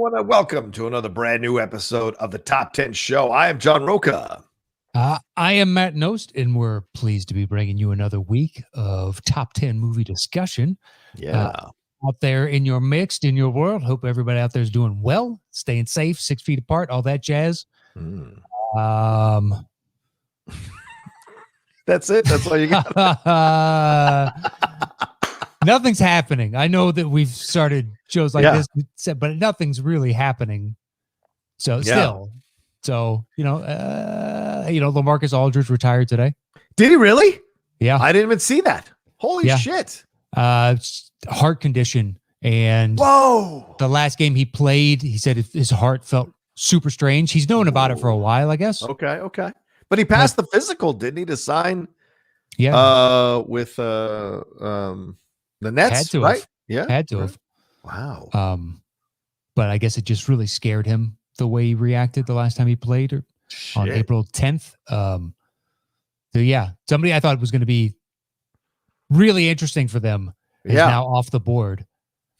everyone, and welcome to another brand new episode of the Top 10 Show. I am John Roca. I am Matt Nost, and we're pleased to be bringing you another week of Top 10 movie discussion. Yeah. Out there in your world. Hope everybody out there is doing well, staying safe, 6 feet apart, all that jazz. That's it. That's all you got. Nothing's happening. I know that we've started shows like this, but nothing's really happening. Still. So, LaMarcus Aldridge retired today. Did he really? Yeah. I didn't even see that. Holy shit. Heart condition. And whoa. The last game he played, he said his heart felt super strange. He's known about it for a while, I guess. Okay. But he passed the physical, didn't he, to sign with the Nets, had to right? have. Yeah. Had to have. Wow. But I guess it just really scared him the way he reacted the last time he played on April 10th. Somebody I thought was going to be really interesting for them is now off the board.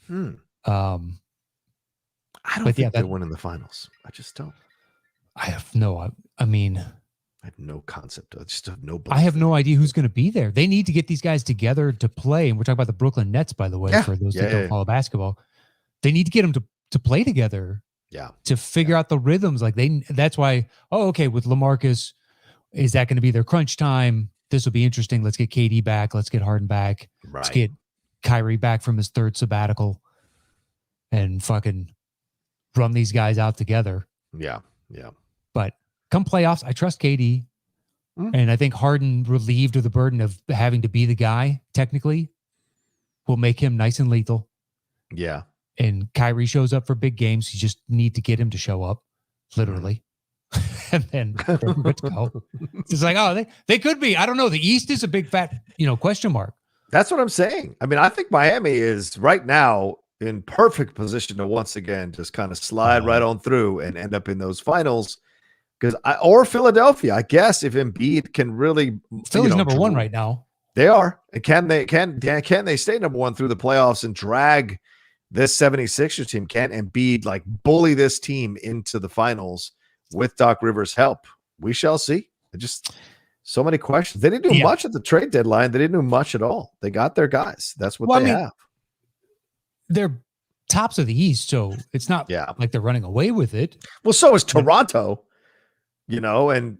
I don't think they're winning the finals. I just don't. I have no concept. I just have no. I have no idea who's going to be there. They need to get these guys together to play. And we're talking about the Brooklyn Nets, by the way, for those that don't follow basketball. They need to get them to play together. Yeah. To figure out the rhythms. That's why, with LaMarcus, is that going to be their crunch time? This will be interesting. Let's get KD back. Let's get Harden back. Right. Let's get Kyrie back from his third sabbatical and fucking run these guys out together. Yeah. But come playoffs, I trust KD. And I think Harden, relieved of the burden of having to be the guy, technically, will make him nice and lethal. Yeah. And Kyrie shows up for big games. You just need to get him to show up, literally. And then they're good to go. It's like, they could be. I don't know. The East is a big fat, question mark. That's what I'm saying. I mean, I think Miami is right now in perfect position to once again just kind of slide right on through and end up in those finals. Or Philadelphia, I guess, if Embiid can really. Philly's number one right now. They are. And can they stay number one through the playoffs and drag this 76ers team? Can Embiid bully this team into the finals with Doc Rivers' help? We shall see. Just so many questions. They didn't do much at the trade deadline. They didn't do much at all. They got their guys. That's what they have. They're tops of the East, so it's not like they're running away with it. Well, so is Toronto, and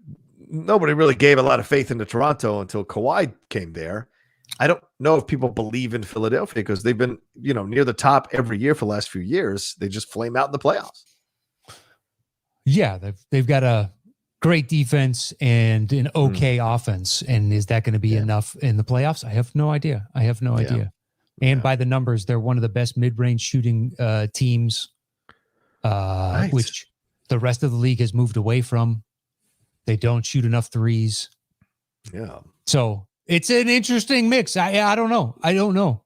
nobody really gave a lot of faith into Toronto until Kawhi came there. I don't know if people believe in Philadelphia because they've been, near the top every year for the last few years. They just flame out in the playoffs. Yeah, they've got a great defense and an okay offense. And is that going to be enough in the playoffs? I have no idea. And by the numbers, they're one of the best mid-range shooting teams, which the rest of the league has moved away from. They don't shoot enough threes. Yeah. So it's an interesting mix. I don't know.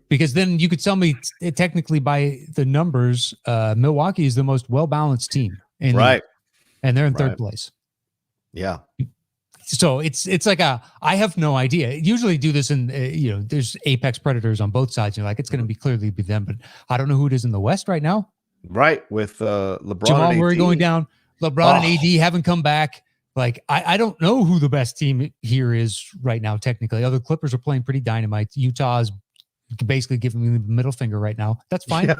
Because then you could tell me technically by the numbers, Milwaukee is the most well-balanced team. And they're in third place. Yeah. So it's like I have no idea. Usually do this in, there's apex predators on both sides. You're like, it's going to clearly be them, but I don't know who it is in the West right now. Right. With LeBron Jamal Murray going down, LeBron and AD haven't come back. I don't know who the best team here is right now, technically. Other Clippers are playing pretty dynamite. Utah is basically giving me the middle finger right now. That's fine. Yeah.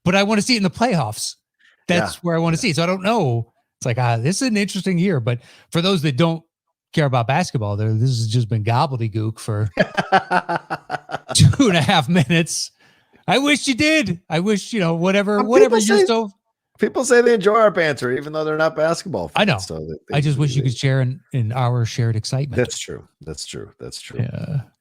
But I want to see it in the playoffs. That's where I want to see it. So I don't know. It's like, this is an interesting year. But for those that don't care about basketball, this has just been gobbledygook for 2.5 minutes. I wish you did. I wish, whatever you're so... People say they enjoy our banter, even though they're not basketball fans. I know. So I just wish you could share in our shared excitement. That's true.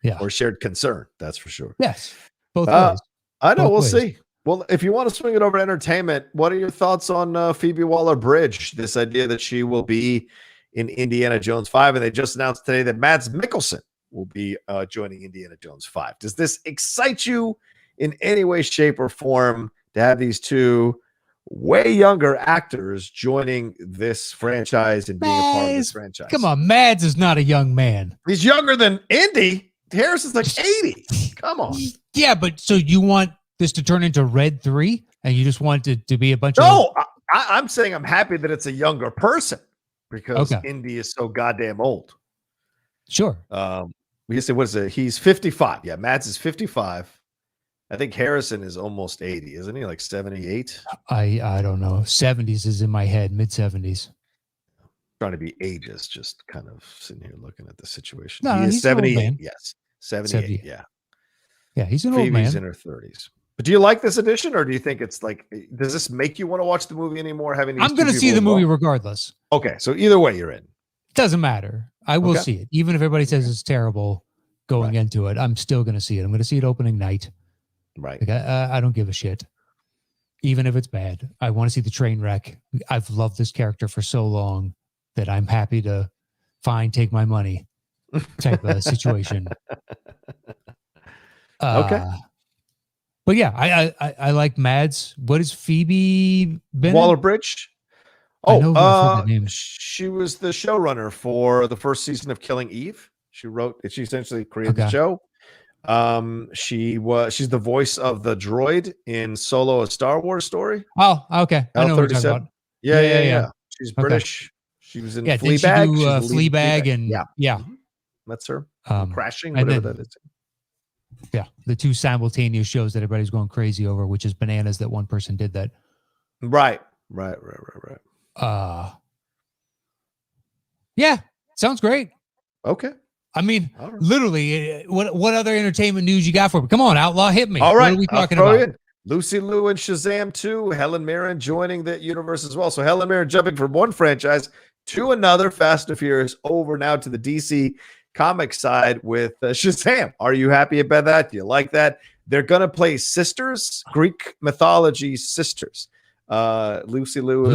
Yeah. Or shared concern. That's for sure. Yes. Both ways. I know. We'll see. Well, if you want to swing it over to entertainment, what are your thoughts on Phoebe Waller-Bridge? This idea that she will be in Indiana Jones 5, and they just announced today that Mads Mikkelsen will be joining Indiana Jones 5. Does this excite you in any way, shape, or form to have these two way younger actors joining this franchise and being a part of this franchise? Come on, Mads is not a young man. He's younger than Indy. Harrison's like 80. Come on. Yeah, but so you want this to turn into Red 3? and you just want it to be a bunch of. No, I'm saying I'm happy that it's a younger person because Okay. Indy is so goddamn old. Sure. We just say, what is it? He's 55. Yeah, Mads is 55. I think Harrison is almost 80, isn't he? Like 78. I don't know. 70s is in my head, mid 70s. Trying to be ageist, just kind of sitting here looking at the situation. No, he is he's an old 78. man. Yes, 78. 70. Yeah, Yeah, he's an old Phoebe's man. in her 30s. But do you like this edition, or do you think it's like? Does this make you want to watch the movie anymore? Having I'm going to see the movie regardless. Okay, so either way, you're in. Doesn't matter. I will see it, even if everybody says it's terrible going into it. I'm still going to see it. I'm going to see it opening night. Right. Like, I don't give a shit, even if it's bad. I want to see the train wreck. I've loved this character for so long that I'm happy to take my money type of situation. Okay. But yeah, I like Mads. What is Phoebe Bennett? Waller-Bridge? Oh, she was the showrunner for the first season of Killing Eve. She essentially created the show. She's the voice of the droid in Solo: A Star Wars Story. Oh, okay. I know what you're talking about. Yeah. She's British. She was in Fleabag. Did she do Fleabag and yeah. That's her. Crashing, and whatever that is. Yeah, the two simultaneous shows that everybody's going crazy over, which is bananas that one person did that. Right. Yeah, sounds great. Okay. I mean, literally, what other entertainment news you got for me? Come on, Outlaw, hit me. All right, what are we talking about? Lucy Liu and Shazam 2, Helen Mirren joining the universe as well. So Helen Mirren jumping from one franchise to another, Fast and Furious, over now to the DC comic side with Shazam. Are you happy about that? Do you like that? They're going to play sisters, Greek mythology sisters. Lucy Liu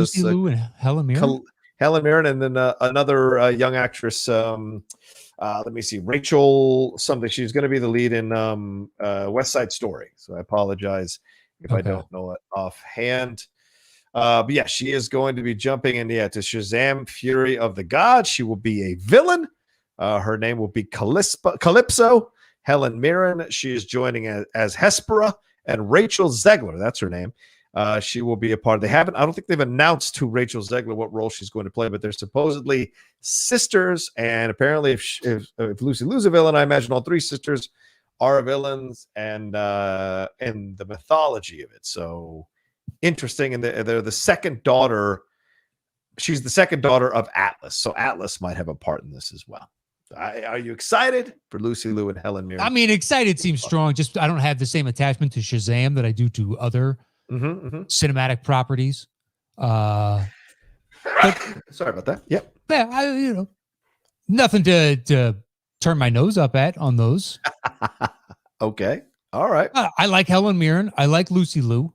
and Helen Mirren? Helen Mirren, and then another young actress, let me see, Rachel something. She's going to be the lead in West Side Story. So I apologize if I don't know it offhand. But yeah, she is going to be jumping in to Shazam, Fury of the Gods. She will be a villain. Her name will be Calypso. Helen Mirren, she is joining as Hespera, and Rachel Zegler, that's her name. She will be a part of. I don't think they've announced to Rachel Zegler what role she's going to play, but they're supposedly sisters. And apparently, if Lucy Liu's a villain, I imagine all three sisters are villains, and the mythology of it. So interesting. And they're the second daughter. She's the second daughter of Atlas, so Atlas might have a part in this as well. Are you excited for Lucy Liu and Helen Mirren? I mean, excited seems strong. Just I don't have the same attachment to Shazam that I do to other cinematic properties. But sorry about that. Yep. Yeah, nothing to turn my nose up at on those. Okay. All right. I like Helen Mirren. I like Lucy Liu.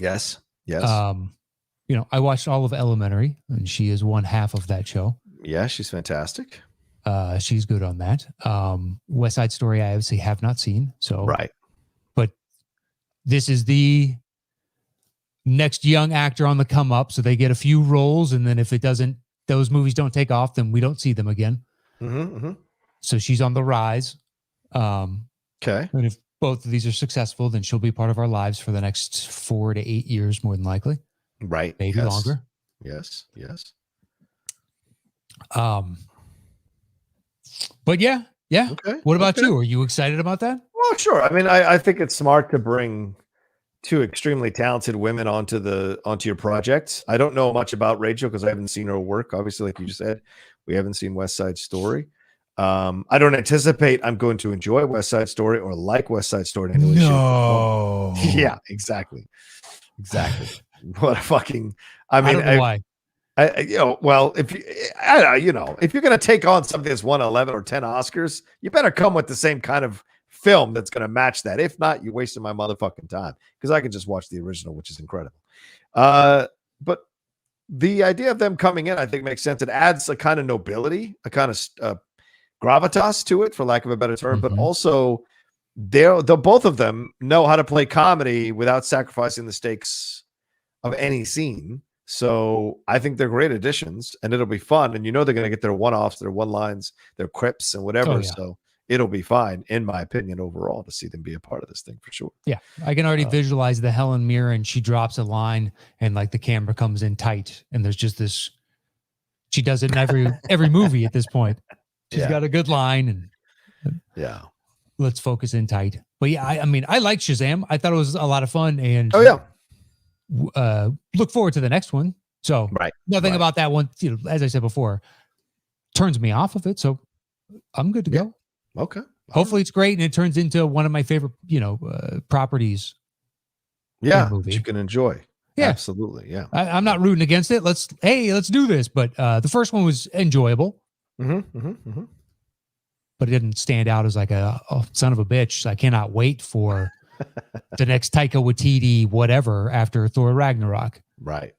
Yes. I watched all of Elementary, and she is one half of that show. Yeah, she's fantastic. She's good on that. West Side Story, I obviously have not seen. So right. But this is the next young actor on the come up, so they get a few roles, and then if those movies don't take off, then we don't see them again. So she's on the rise. Okay. And if both of these are successful, then she'll be part of our lives for the next 4 to 8 years, more than likely. Right. Maybe longer. Yes. But yeah. Okay. What about you? Are you excited about that? Well, sure. I mean, I think it's smart to bring two extremely talented women onto your project. I don't know much about Rachel because I haven't seen her work. Obviously, like you just said, we haven't seen West Side Story. I don't anticipate I'm going to enjoy West Side Story or like West Side Story. No. Yeah, exactly. What a fucking. I mean, I don't know why. Well, if you're going to take on something that's won 11 or 10 Oscars, you better come with the same kind of film that's going to match that. If not, you're wasting my motherfucking time because I can just watch the original, which is incredible. But the idea of them coming in, I think, makes sense. It adds a kind of nobility, a kind of gravitas to it, for lack of a better term. But also, they'll both of them know how to play comedy without sacrificing the stakes of any scene. So I think they're great additions, and it'll be fun. And they're going to get their one-offs, their one-lines, their quips, and whatever. Oh, yeah. So it'll be fine, in my opinion, overall, to see them be a part of this thing for sure. Yeah, I can already visualize the Helen Mirren. She drops a line, and like the camera comes in tight, and there's just this. She does it in every movie at this point. She's got a good line, and let's focus in tight. But yeah, I mean, I like Shazam. I thought it was a lot of fun, and look forward to the next one. So nothing about that one, as I said before, turns me off of it. So I'm good to go. Okay. Hopefully it's great and it turns into one of my favorite, properties. Yeah, that you can enjoy. Yeah, absolutely. Yeah, I'm not rooting against it. Let's do this. But the first one was enjoyable. But it didn't stand out as like a son of a bitch. I cannot wait for the next Taika Waititi whatever after Thor Ragnarok. Right.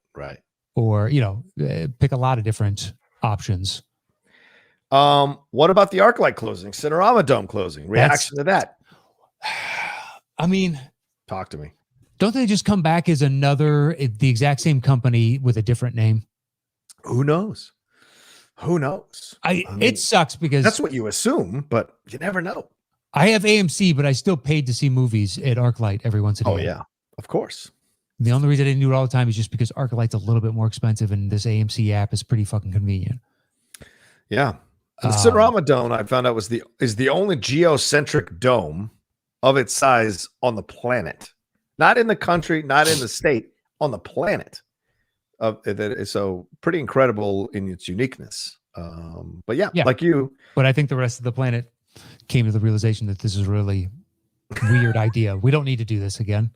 Or, pick a lot of different options. What about the ArcLight closing? Cinerama Dome closing? Reaction to that? I mean, talk to me. Don't they just come back as the exact same company with a different name? Who knows? I mean, it sucks because that's what you assume, but you never know. I have AMC, but I still paid to see movies at ArcLight every once in a while. Oh yeah, of course. The only reason I didn't do it all the time is just because ArcLight's a little bit more expensive, and this AMC app is pretty fucking convenient. Yeah, the Cinerama Dome I found out is the only geocentric dome of its size on the planet, not in the country, not in the state, on the planet. So pretty incredible in its uniqueness. But yeah, like you. But I think the rest of the planet came to the realization that this is a really weird idea. We don't need to do this again.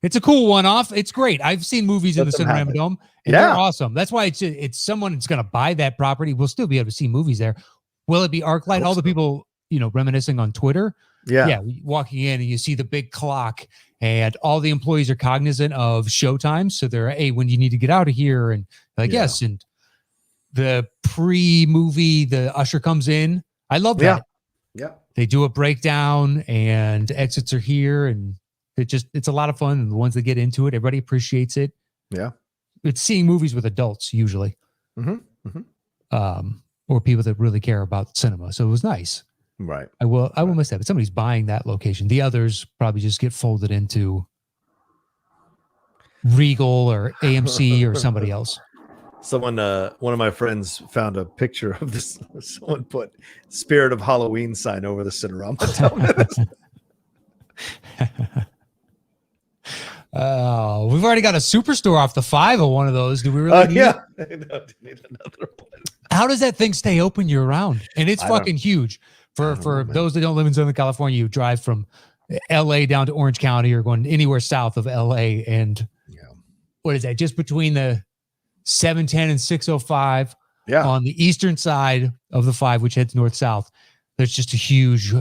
It's a cool one-off. It's great. I've seen movies in the Cinerama Dome, and they're awesome. That's why it's someone that's going to buy that property. We'll still be able to see movies there. Will it be ArcLight? All the people, reminiscing on Twitter. Yeah. Walking in and you see the big clock, and all the employees are cognizant of showtime. So they're, hey, when you need to get out of here, and like yes, and the pre-movie, the usher comes in. I love that. Yeah. They do a breakdown, and exits are here, and it's a lot of fun. And the ones that get into it, everybody appreciates it. Yeah. It's seeing movies with adults usually. Or people that really care about cinema. So it was nice. Right. I will miss that. But somebody's buying that location. The others probably just get folded into Regal or AMC or somebody else. Someone, one of my friends found a picture of this. Someone put "Spirit of Halloween" sign over the Cinerama Dome. We've already got a Superstore off the 5 of one of those. Do we really need it? No, do you need another one? How does that thing stay open year round? And it's fucking huge. For those that don't live in Southern California, you drive from LA down to Orange County or going anywhere south of LA. And what is that? Just between the 710 and 605 on the eastern side of the 5, which heads north-south, there's just a huge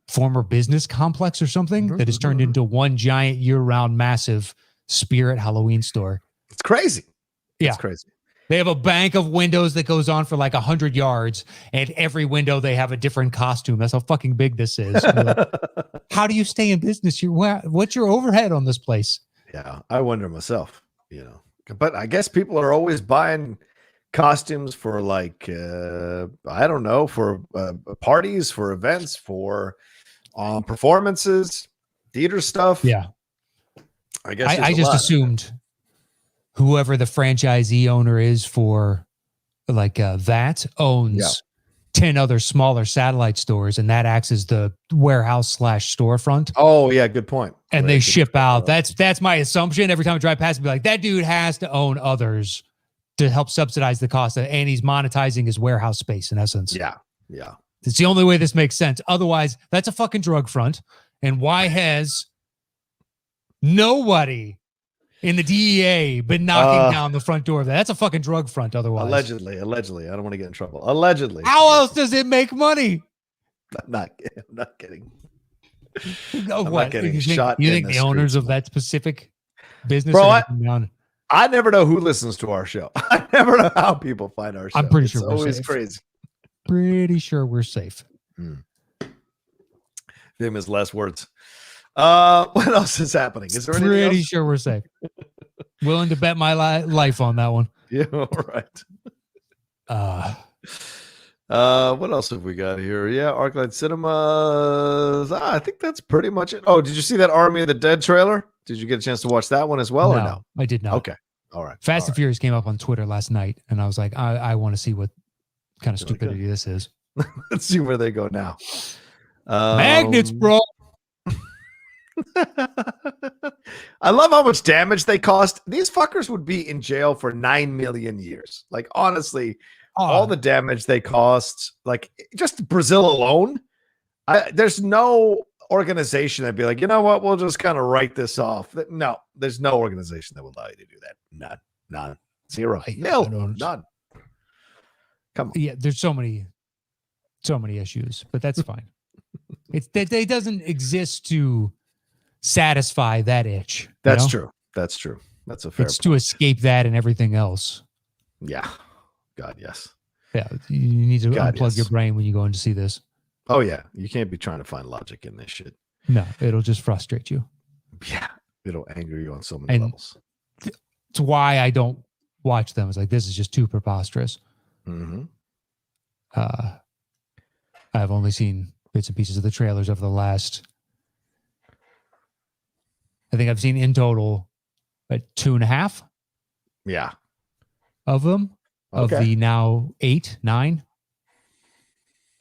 former business complex or something that has turned into one giant year-round massive Spirit Halloween store. It's crazy. Yeah. It's crazy. They have a bank of windows that goes on for like 100 yards, and every window they have a different costume. That's how fucking big this is. Like, how do you stay in business? What's your overhead on this place? Yeah, I wonder myself, But I guess people are always buying costumes for like, I don't know, for parties, for events, for performances, theater stuff. Yeah. I guess I just assumed whoever the franchisee owner is for like that owns 10 other smaller satellite stores, and that acts as the warehouse / storefront. Oh yeah, good point. And they ship out. That's my assumption. Every time I drive past, I'd be like, that dude has to own others to help subsidize the cost, and he's monetizing his warehouse space in essence. Yeah. It's the only way this makes sense. Otherwise, that's a fucking drug front. And why has nobody in the DEA been knocking down the front door of that? That's a fucking drug front otherwise. Allegedly. I don't want to get in trouble. Allegedly. How else does it make money? I'm not kidding. No, I'm what? not getting You shot think in the owners of that specific business? Bro, I never know who listens to our show. I never know how people find our show. I'm pretty sure it's we're always safe. Crazy. Pretty sure we're safe. Famous last words. What else is happening? Is there anything pretty else? sure we're safe. Willing to bet my life on that one. Yeah, all right. What else have we got here? Yeah, ArcLight Cinemas. I think that's pretty much it. Oh, did you see that Army of the Dead trailer? Did you get a chance to watch that one as well, or no? No, I did not. Okay. All right. Fast and Furious came up on Twitter last night, and I was like, I want to see what kind of stupidity this is. Let's see where they go now. Magnets, bro. I love how much damage they cost. These fuckers would be in jail for 9 million years. Like, honestly, all the damage they cost, like just Brazil alone, there's no organization that'd be like, you know what, we'll just kind of write this off. No, there's no organization that will allow you to do that. None. Zero. Nil. None. Come on. Yeah, there's so many issues, but that's fine. It doesn't exist to satisfy that itch. That's true. That's true. That's a fair point. To escape that and everything else. Yeah. God, yes. Yeah, you need to unplug your brain when you go in to see this. Oh, yeah. You can't be trying to find logic in this shit. No, it'll just frustrate you. Yeah. It'll anger you on so many levels. It's why I don't watch them. It's like, this is just too preposterous. Mm-hmm. I've only seen bits and pieces of the trailers over the last, I think I've seen in total 2.5. Yeah. Of them. Of the now 8, 9.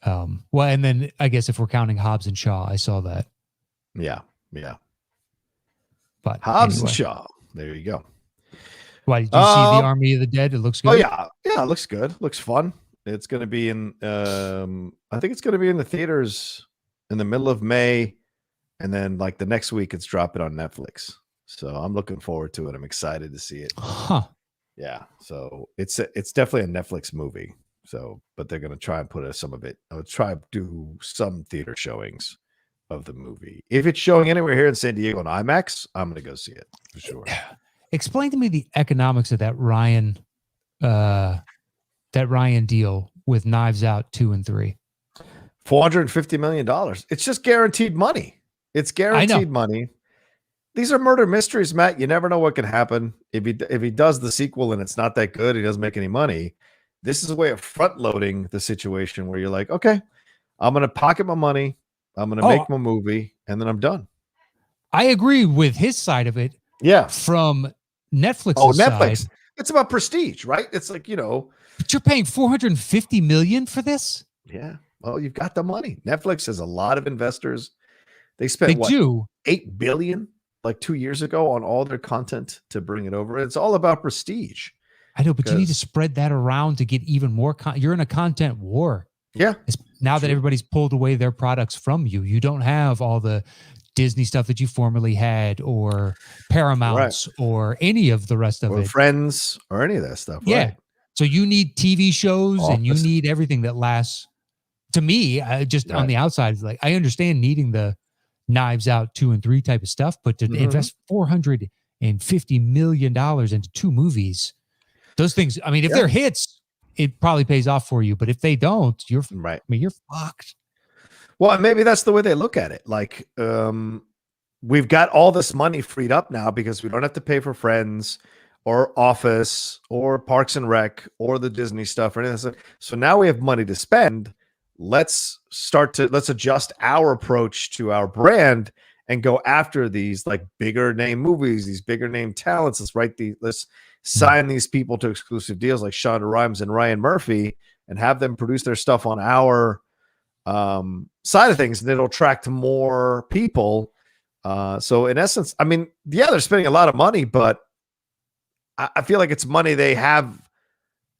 Well, and then I guess if we're counting Hobbs and Shaw, I saw that. Yeah. But Hobbs and Shaw. There you go. Why did you see the Army of the Dead? It looks good. Oh yeah, it looks good. Looks fun. It's going to be in. I think it's going to be in the theaters in the middle of May, and then like the next week, it's dropping on Netflix. So I'm looking forward to it. I'm excited to see it. Huh. Yeah. So it's definitely a Netflix movie. So, but they're going to try and put some of it. I'll try to do some theater showings of the movie. If it's showing anywhere here in San Diego on IMAX, I'm going to go see it for sure. Explain to me the economics of that Ryan deal with Knives Out 2 and 3. $450 million. It's just guaranteed money. It's guaranteed money. These are murder mysteries, Matt. You never know what can happen. If he does the sequel and it's not that good, he doesn't make any money. This is a way of front loading the situation where you're like, okay, I'm going to pocket my money. I'm going to make my movie and then I'm done. I agree with his side of it. Yeah. From Netflix. Netflix. Side, it's about prestige, right? It's like, but you're paying $450 million for this? Yeah. Well, you've got the money. Netflix has a lot of investors. They spent $8 billion like 2 years ago on all their content to bring it over. It's all about prestige. I know, but you need to spread that around to get even more. You're in a content war. Yeah. Now that everybody's pulled away their products from you, you don't have all the Disney stuff that you formerly had, or Paramounts, or any of the rest of it, Friends, or any of that stuff. Yeah. Right. So you need TV shows and you need everything that lasts. To me, on the outside, it's like, I understand needing the Knives Out 2 and 3 type of stuff, but to invest $450 million into 2 movies, those things, I mean, if they're hits, it probably pays off for you. But if they don't, you're right. I mean, you're fucked. Well, maybe that's the way they look at it. Like, we've got all this money freed up now because we don't have to pay for Friends or Office or Parks and Rec or the Disney stuff or anything. So now we have money to spend. Let's adjust our approach to our brand and go after these like bigger name movies, these bigger name talents. Let's sign these people to exclusive deals like Shonda Rhimes and Ryan Murphy and have them produce their stuff on our side of things, and it'll attract more people. So in essence, I mean, they're spending a lot of money, but I feel like it's money they have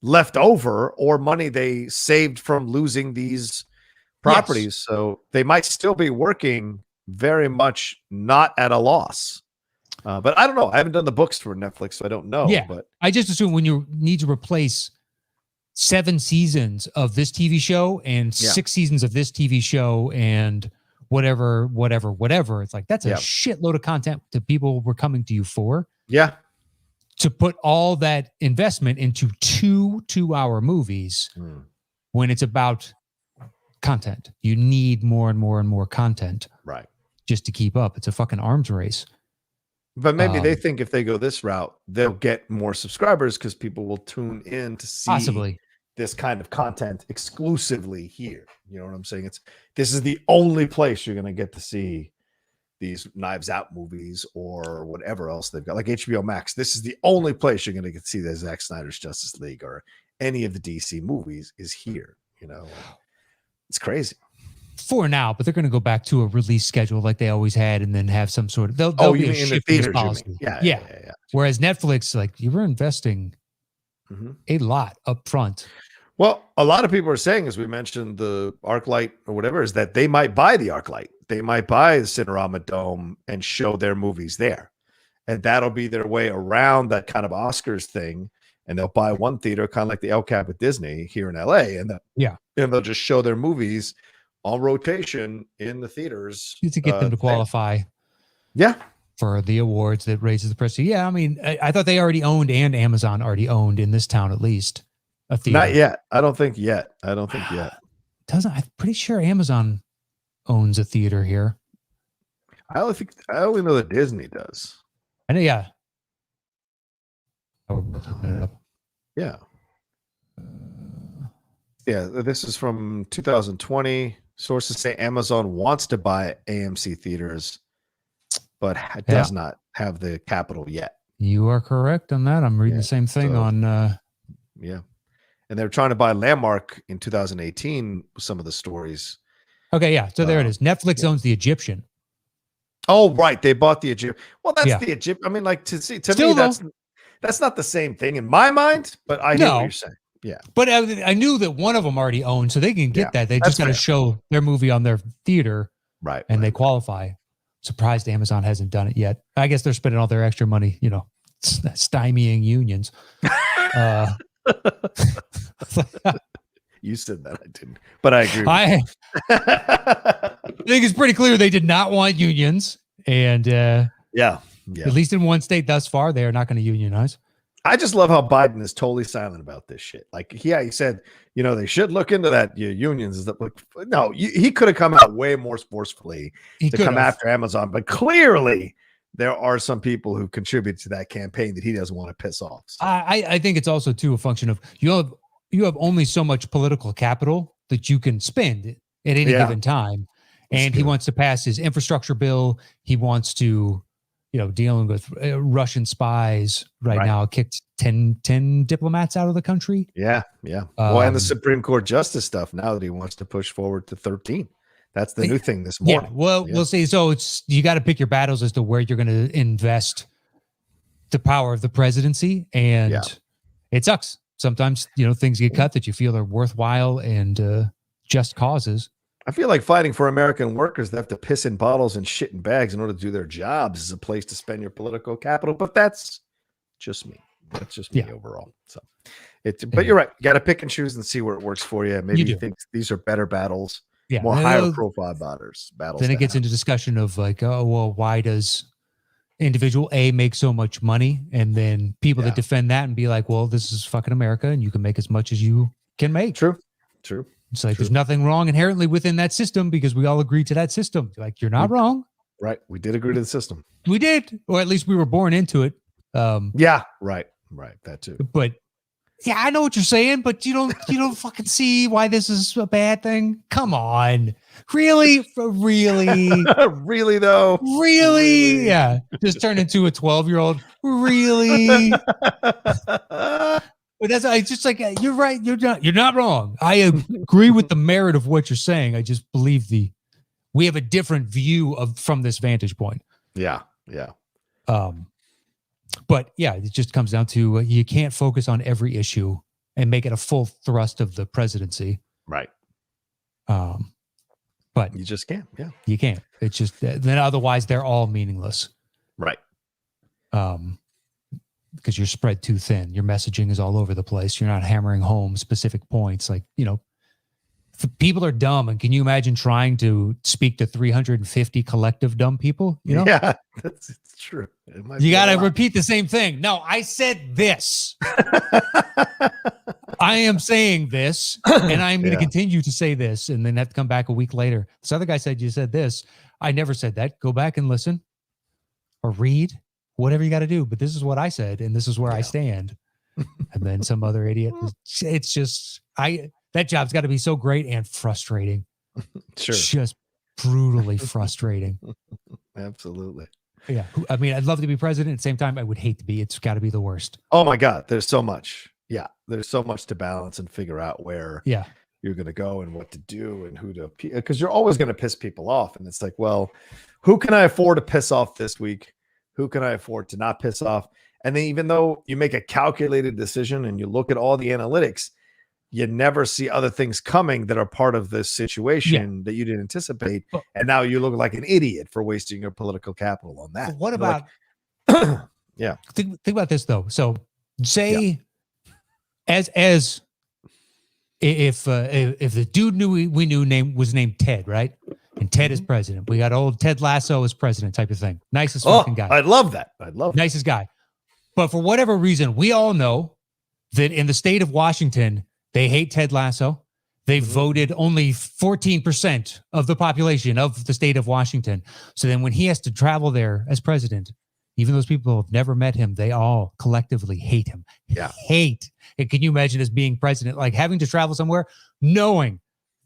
left over or money they saved from losing these properties. Yes. So they might still be working very much not at a loss. But I don't know. I haven't done the books for Netflix, so I don't know. Yeah, but I just assume when you need to replace 7 seasons of this TV show and 6 seasons of this TV show and whatever, it's like, that's a shitload of content that people were coming to you for. Yeah. To put all that investment into 2 2-hour movies when it's about content. You need more and more and more content. Right. Just to keep up. It's a fucking arms race. But maybe they think if they go this route, they'll get more subscribers because people will tune in to see possibly this kind of content exclusively here. You know what I'm saying? This is the only place you're going to get to see these Knives Out movies or whatever else they've got, like HBO Max. This is the only place you're going to get to see the Zack Snyder's Justice League or any of the DC movies is here. You know, it's crazy. For now, but they're going to go back to a release schedule like they always had, and then have some sort of they'll you be a mean in the shift in this theaters? policy. Yeah. Whereas Netflix, like you were investing a lot up front. Well, a lot of people are saying, as we mentioned, the ArcLight or whatever, is that they might buy the ArcLight. They might buy the Cinerama Dome and show their movies there. And that'll be their way around that kind of Oscars thing. And they'll buy one theater, kind of like the El Cap at Disney here in LA. And they'll just show their movies on rotation in the theaters. To get them to qualify. Yeah. For the awards that raises the prestige. Yeah, I mean, I thought they already owned, and Amazon already owned in this town at least, a theater. Not yet. I don't think yet. I'm pretty sure Amazon owns a theater here. I only know that Disney does. I know, yeah. Yeah. Yeah, this is from 2020. Sources say Amazon wants to buy AMC theaters, but does not have the capital yet. You are correct on that. I'm reading the same thing on. Yeah. And they're trying to buy Landmark in 2018 with some of the stories. Okay, yeah. So there it is. Netflix owns the Egyptian. Oh, right. They bought the Egyptian. Well, that's the Egyptian. I mean, like to me, that's not the same thing in my mind, but I hear what you're saying. Yeah. But I knew that one of them already owned, so they can get that. They just got to show their movie on their theater. Right. And they qualify. Surprised Amazon hasn't done it yet. I guess they're spending all their extra money, stymieing unions. You said that, I didn't, but I agree. I think it's pretty clear they did not want unions, and at least in one state thus far, they are not going to unionize. I just love how Biden is totally silent about this shit. Like, he said, they should look into that. Unions is that no, he could have come out way more forcefully to come after Amazon, but clearly there are some people who contribute to that campaign that he doesn't want to piss off. So. I think it's also too a function of you have only so much political capital that you can spend at any given time, and he wants to pass his infrastructure bill. He wants to. Dealing with Russian spies right now, kicked 10 diplomats out of the country. Yeah. Well, and the Supreme Court justice stuff now that he wants to push forward to 13. That's the new thing this morning. We'll see. So you got to pick your battles as to where you're going to invest the power of the presidency. And it sucks. Sometimes, things get cut that you feel are worthwhile and just causes. I feel like fighting for American workers that have to piss in bottles and shit in bags in order to do their jobs is a place to spend your political capital, but that's just me. That's just me overall. So but you're right. You got to pick and choose and see where it works for you. Maybe you think these are better battles, more higher profile battles. Then it gets into discussion of like, why does individual A make so much money? And then people that defend that and be like, well, this is fucking America and you can make as much as you can make. True. It's like there's nothing wrong inherently within that system because we all agree to that system. Like, you're not wrong. Right. We did agree to the system. We did. Or at least we were born into it. Right. That too. But I know what you're saying, but you don't fucking see why this is a bad thing. Come on. Really? Really though? Really? Yeah. Just turned into a 12-year-old. Really? But it's just like, you're right. You're not wrong. I agree with the merit of what you're saying. I just believe we have a different view from this vantage point. Yeah. But it just comes down to you can't focus on every issue and make it a full thrust of the presidency. Right. But you just can't. Yeah. You can't. It's just then otherwise they're all meaningless. Right. Because you're spread too thin. Your messaging is all over the place. You're not hammering home specific points. Like, if people are dumb, and can you imagine trying to speak to 350 collective dumb people? Yeah, it's true. You got to repeat the same thing. No, I said this. I am saying this, and I'm going to continue to say this, and then have to come back a week later. This other guy said you said this. I never said that. Go back and listen or read. Whatever you got to do, but this is what I said, and this is where I stand. And then some other idiot. It's just, that job's got to be so great and frustrating. Sure. Just brutally frustrating. Absolutely. Yeah. I mean, I'd love to be president. At the same time, I would hate to be. It's got to be the worst. Oh my God. There's so much. Yeah. There's so much to balance and figure out where you're going to go and what to do and who to, because you're always going to piss people off. And it's like, well, who can I afford to piss off this week? Who can I afford to not piss off? And then even though you make a calculated decision and you look at all the analytics, you never see other things coming that are part of this situation that you didn't anticipate. And now you look like an idiot for wasting your political capital on that. What about, think about this though. So say as if the dude we knew was named Ted, right? And Ted is president. We got old Ted Lasso as president type of thing. Nicest fucking guy. I'd love that. Nicest guy. But for whatever reason, we all know that in the state of Washington, they hate Ted Lasso. They voted only 14% of the population of the state of Washington. So then when he has to travel there as president, even those people who have never met him, they all collectively hate him. Yeah. Hate. And can you imagine as being president, like having to travel somewhere, knowing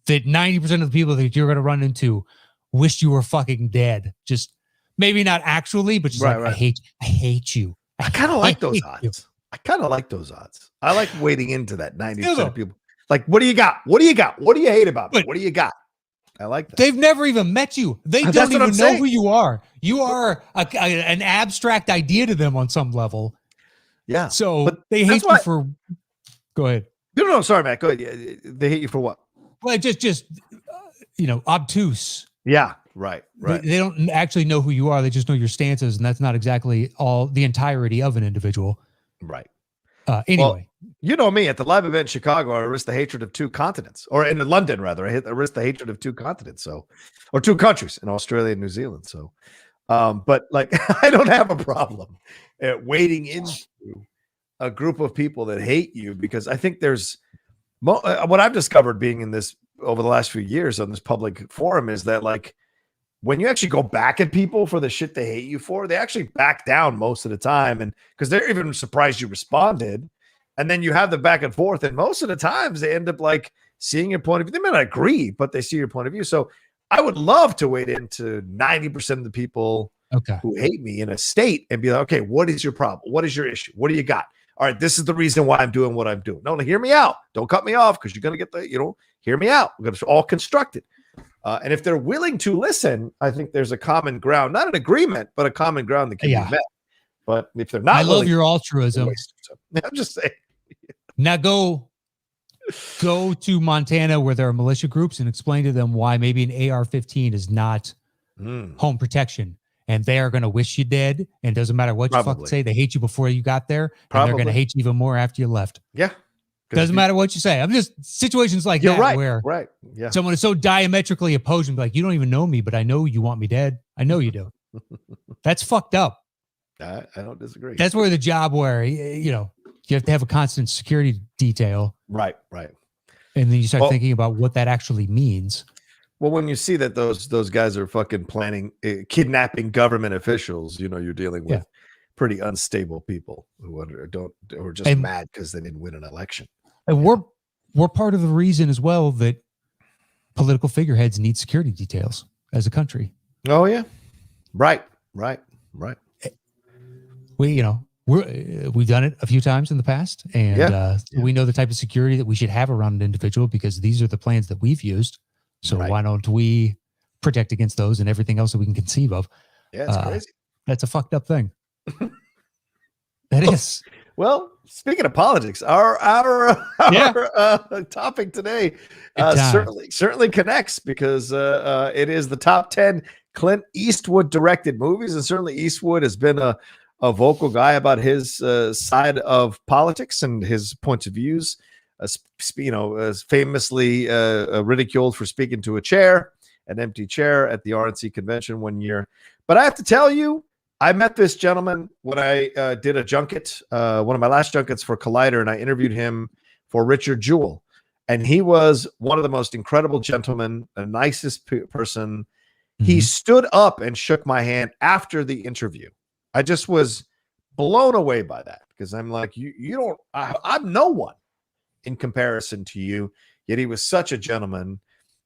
that 90% of the people that you're going to run into wish you were fucking dead. Just maybe not actually, but just I hate you. I kind of like those odds. I like wading into that 90% of people. Like, what do you got? What do you got? What do you hate about me? What do you got? I like that. They've never even met you. They don't even know who you are. You are an abstract idea to them on some level. Yeah. So they hate you for. Go ahead. No, sorry, Matt. Go ahead. They hate you for what? Well, just obtuse. Yeah. Right. They don't actually know who you are. They just know your stances, and that's not exactly all the entirety of an individual. Right. Anyway, well, you know me at the live event in Chicago, I risk the hatred of two continents, or in London rather. I risk the hatred of two continents, or two countries in Australia and New Zealand. So, but like I don't have a problem wading into a group of people that hate you because I think there's what I've discovered being in this over the last few years on this public forum is that like. When you actually go back at people for the shit they hate you for, they actually back down most of the time. And because they're even surprised you responded. And then you have the back and forth. And most of the times they end up like seeing your point of view. They may not agree, but they see your point of view. So I would love to wade into 90% of the people who hate me in a state and be like, okay, what is your problem? What is your issue? What do you got? All right, this is the reason why I'm doing what I'm doing. No, hear me out. Don't cut me off because you're going to get hear me out. We're going to all construct it. And if they're willing to listen, I think there's a common ground, not an agreement, but a common ground that can be met. But if they're not, I love your altruism. I'm just saying. Now go to Montana where there are militia groups and explain to them why maybe an AR-15 is not home protection. And they are going to wish you dead. And it doesn't matter what you fucking say. They hate you before you got there. And they're going to hate you even more after you left. Yeah. Doesn't matter what you say. I'm just situations like that where someone is so diametrically opposed and be like, you don't even know me, but I know you want me dead. I know you do. That's fucked up. I don't disagree. That's where the job where, you have to have a constant security detail. Right. And then you start thinking about what that actually means. Well, when you see that those guys are fucking planning, kidnapping government officials, you're dealing with pretty unstable people who are just mad because they didn't win an election. And we're part of the reason as well that political figureheads need security details as a country. Oh yeah, right. We've done it a few times in the past, and we know the type of security that we should have around an individual because these are the plans that we've used. So why don't we protect against those and everything else that we can conceive of? Yeah, it's crazy. That's a fucked up thing. That is. Well, speaking of politics, our topic today certainly connects because it is the top 10 Clint Eastwood directed movies, and certainly Eastwood has been a vocal guy about his side of politics and his points of views. Famously ridiculed for speaking to an empty chair at the RNC convention one year. But I have to tell you, I met this gentleman when I did a junket, one of my last junkets for Collider, and I interviewed him for Richard Jewell. And he was one of the most incredible gentlemen, the nicest person. Mm-hmm. He stood up and shook my hand after the interview. I just was blown away by that because I'm like, I'm no one. in comparison to you, yet he was such a gentleman.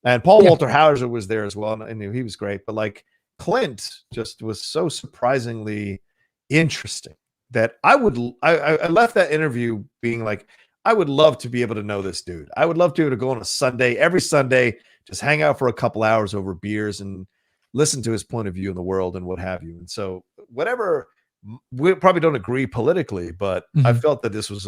And Paul Walter Hauser was there as well, and he was great. But like Clint just was so surprisingly interesting that I left that interview being like, I would love to be able to know this dude. I would love to be able to go on a Sunday, every Sunday, just hang out for a couple hours over beers and listen to his point of view in the world and what have you. And so whatever, we probably don't agree politically, but I felt that this was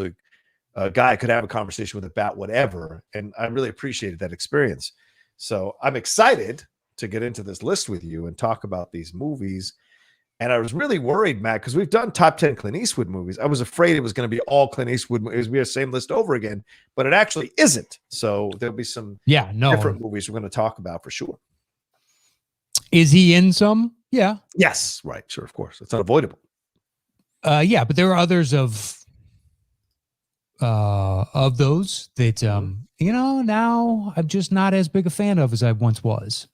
a guy I could have a conversation with about whatever. And I really appreciated that experience. So I'm excited to get into this list with you and talk about these movies. And I was really worried, Matt, because we've done top 10 Clint Eastwood movies. I was afraid it was going to be all Clint Eastwood movies. It would be the same list over again, but it actually isn't. So there'll be some different movies we're going to talk about for sure. Is he in some? Yeah. Yes. Right. Sure. Of course. It's unavoidable. Yeah, but there are others of those that, now I'm just not as big a fan of as I once was.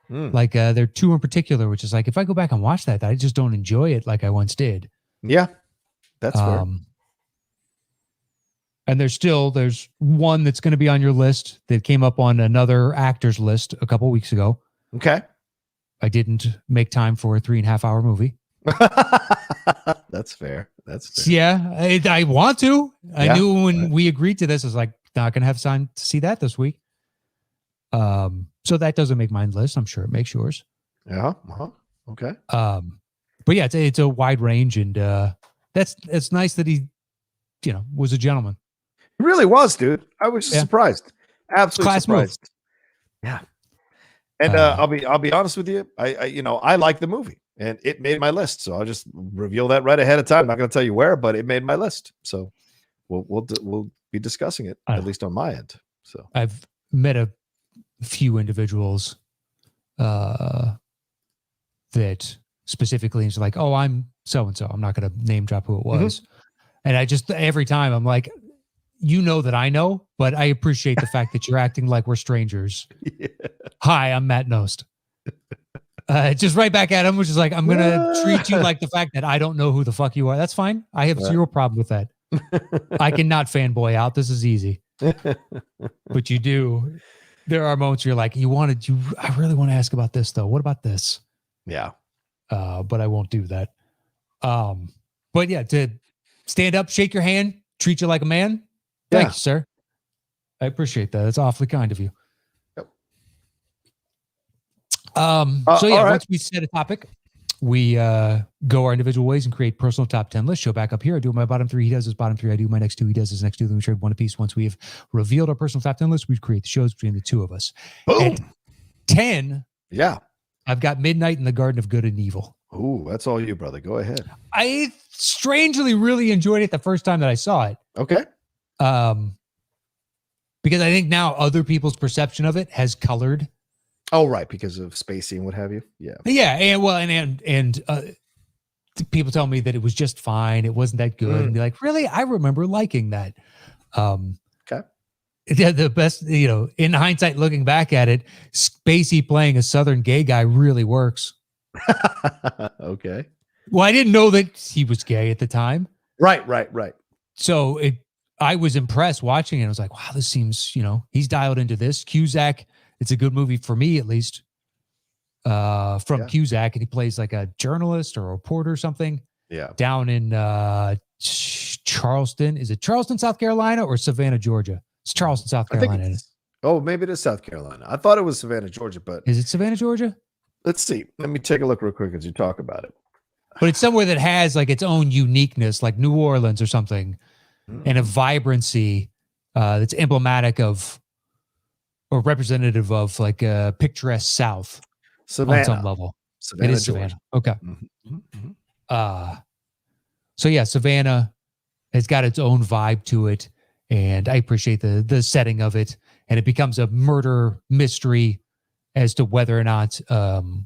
Like there are two in particular, which is like, if I go back and watch that, I just don't enjoy it like I once did. Yeah, that's fair. And there's one that's going to be on your list that came up on another actor's list a couple weeks ago. Okay. I didn't make time for a 3.5 hour movie. That's fair. That's fair. Yeah, I want to. I knew when we agreed to this, I was like, not going to have time to see that this week. So that doesn't make my list. I'm sure it makes yours. Yeah. Okay. But yeah, it's a wide range, and it's nice that he, was a gentleman. He really was, dude. I was surprised. Absolutely surprised. Move. Yeah. And I'll be honest with you. I like the movie, and it made my list. So I'll just reveal that right ahead of time. I'm not going to tell you where, but it made my list. So we'll be discussing it at least on my end. So I've met a few individuals that specifically is like, oh, I'm so and so. I'm not going to name drop who it was, and I just every time I'm like, that I know, but I appreciate the fact that you're acting like we're strangers. Yeah. Hi, I'm Matt Nost. Just right back at him, which is like, I'm going to treat you like the fact that I don't know who the fuck you are. That's fine. I have zero problem with that. I cannot fanboy out. This is easy. But you do. There are moments where you're like, I really want to ask about this though. What about this? Yeah. But I won't do that. But yeah, to stand up, shake your hand, treat you like a man. Thank you, sir. I appreciate that. It's awfully kind of you. Yep. Once we set a topic, we go our individual ways and create personal top 10 lists. Show back up here. I do my bottom three. He does his bottom three. I do my next two. He does his next two. Then we trade one apiece. Once we have revealed our personal top 10 list, we create the shows between the two of us. Boom. At 10. Yeah. I've got Midnight in the Garden of Good and Evil. Ooh, that's all you, brother. Go ahead. I strangely really enjoyed it the first time that I saw it. Okay. Because I think now other people's perception of it has colored. Oh, right, because of spacing and what have you. Yeah. Yeah, and people tell me that it was just fine. It wasn't that good, and be like, really? I remember liking that. Okay. The best, in hindsight, looking back at it, Spacey playing a Southern gay guy really works. Okay. Well, I didn't know that he was gay at the time. Right. So I was impressed watching it. I was like, wow, this seems, he's dialed into this. Cusack, it's a good movie for me, at least, Cusack. And he plays like a journalist or a reporter or something. Yeah. Down in Charleston. Is it Charleston, South Carolina or Savannah, Georgia? It's Charleston, South Carolina. Maybe it is South Carolina. I thought it was Savannah, Georgia, but. Is it Savannah, Georgia? Let's see. Let me take a look real quick as you talk about it. But it's somewhere that has like its own uniqueness, like New Orleans or something, and a vibrancy that's emblematic of or representative of like a picturesque South Savannah. On some level. Savannah, it is Georgia. Savannah. Okay. So yeah, Savannah has got its own vibe to it, and I appreciate the setting of it. And it becomes a murder mystery as to whether or not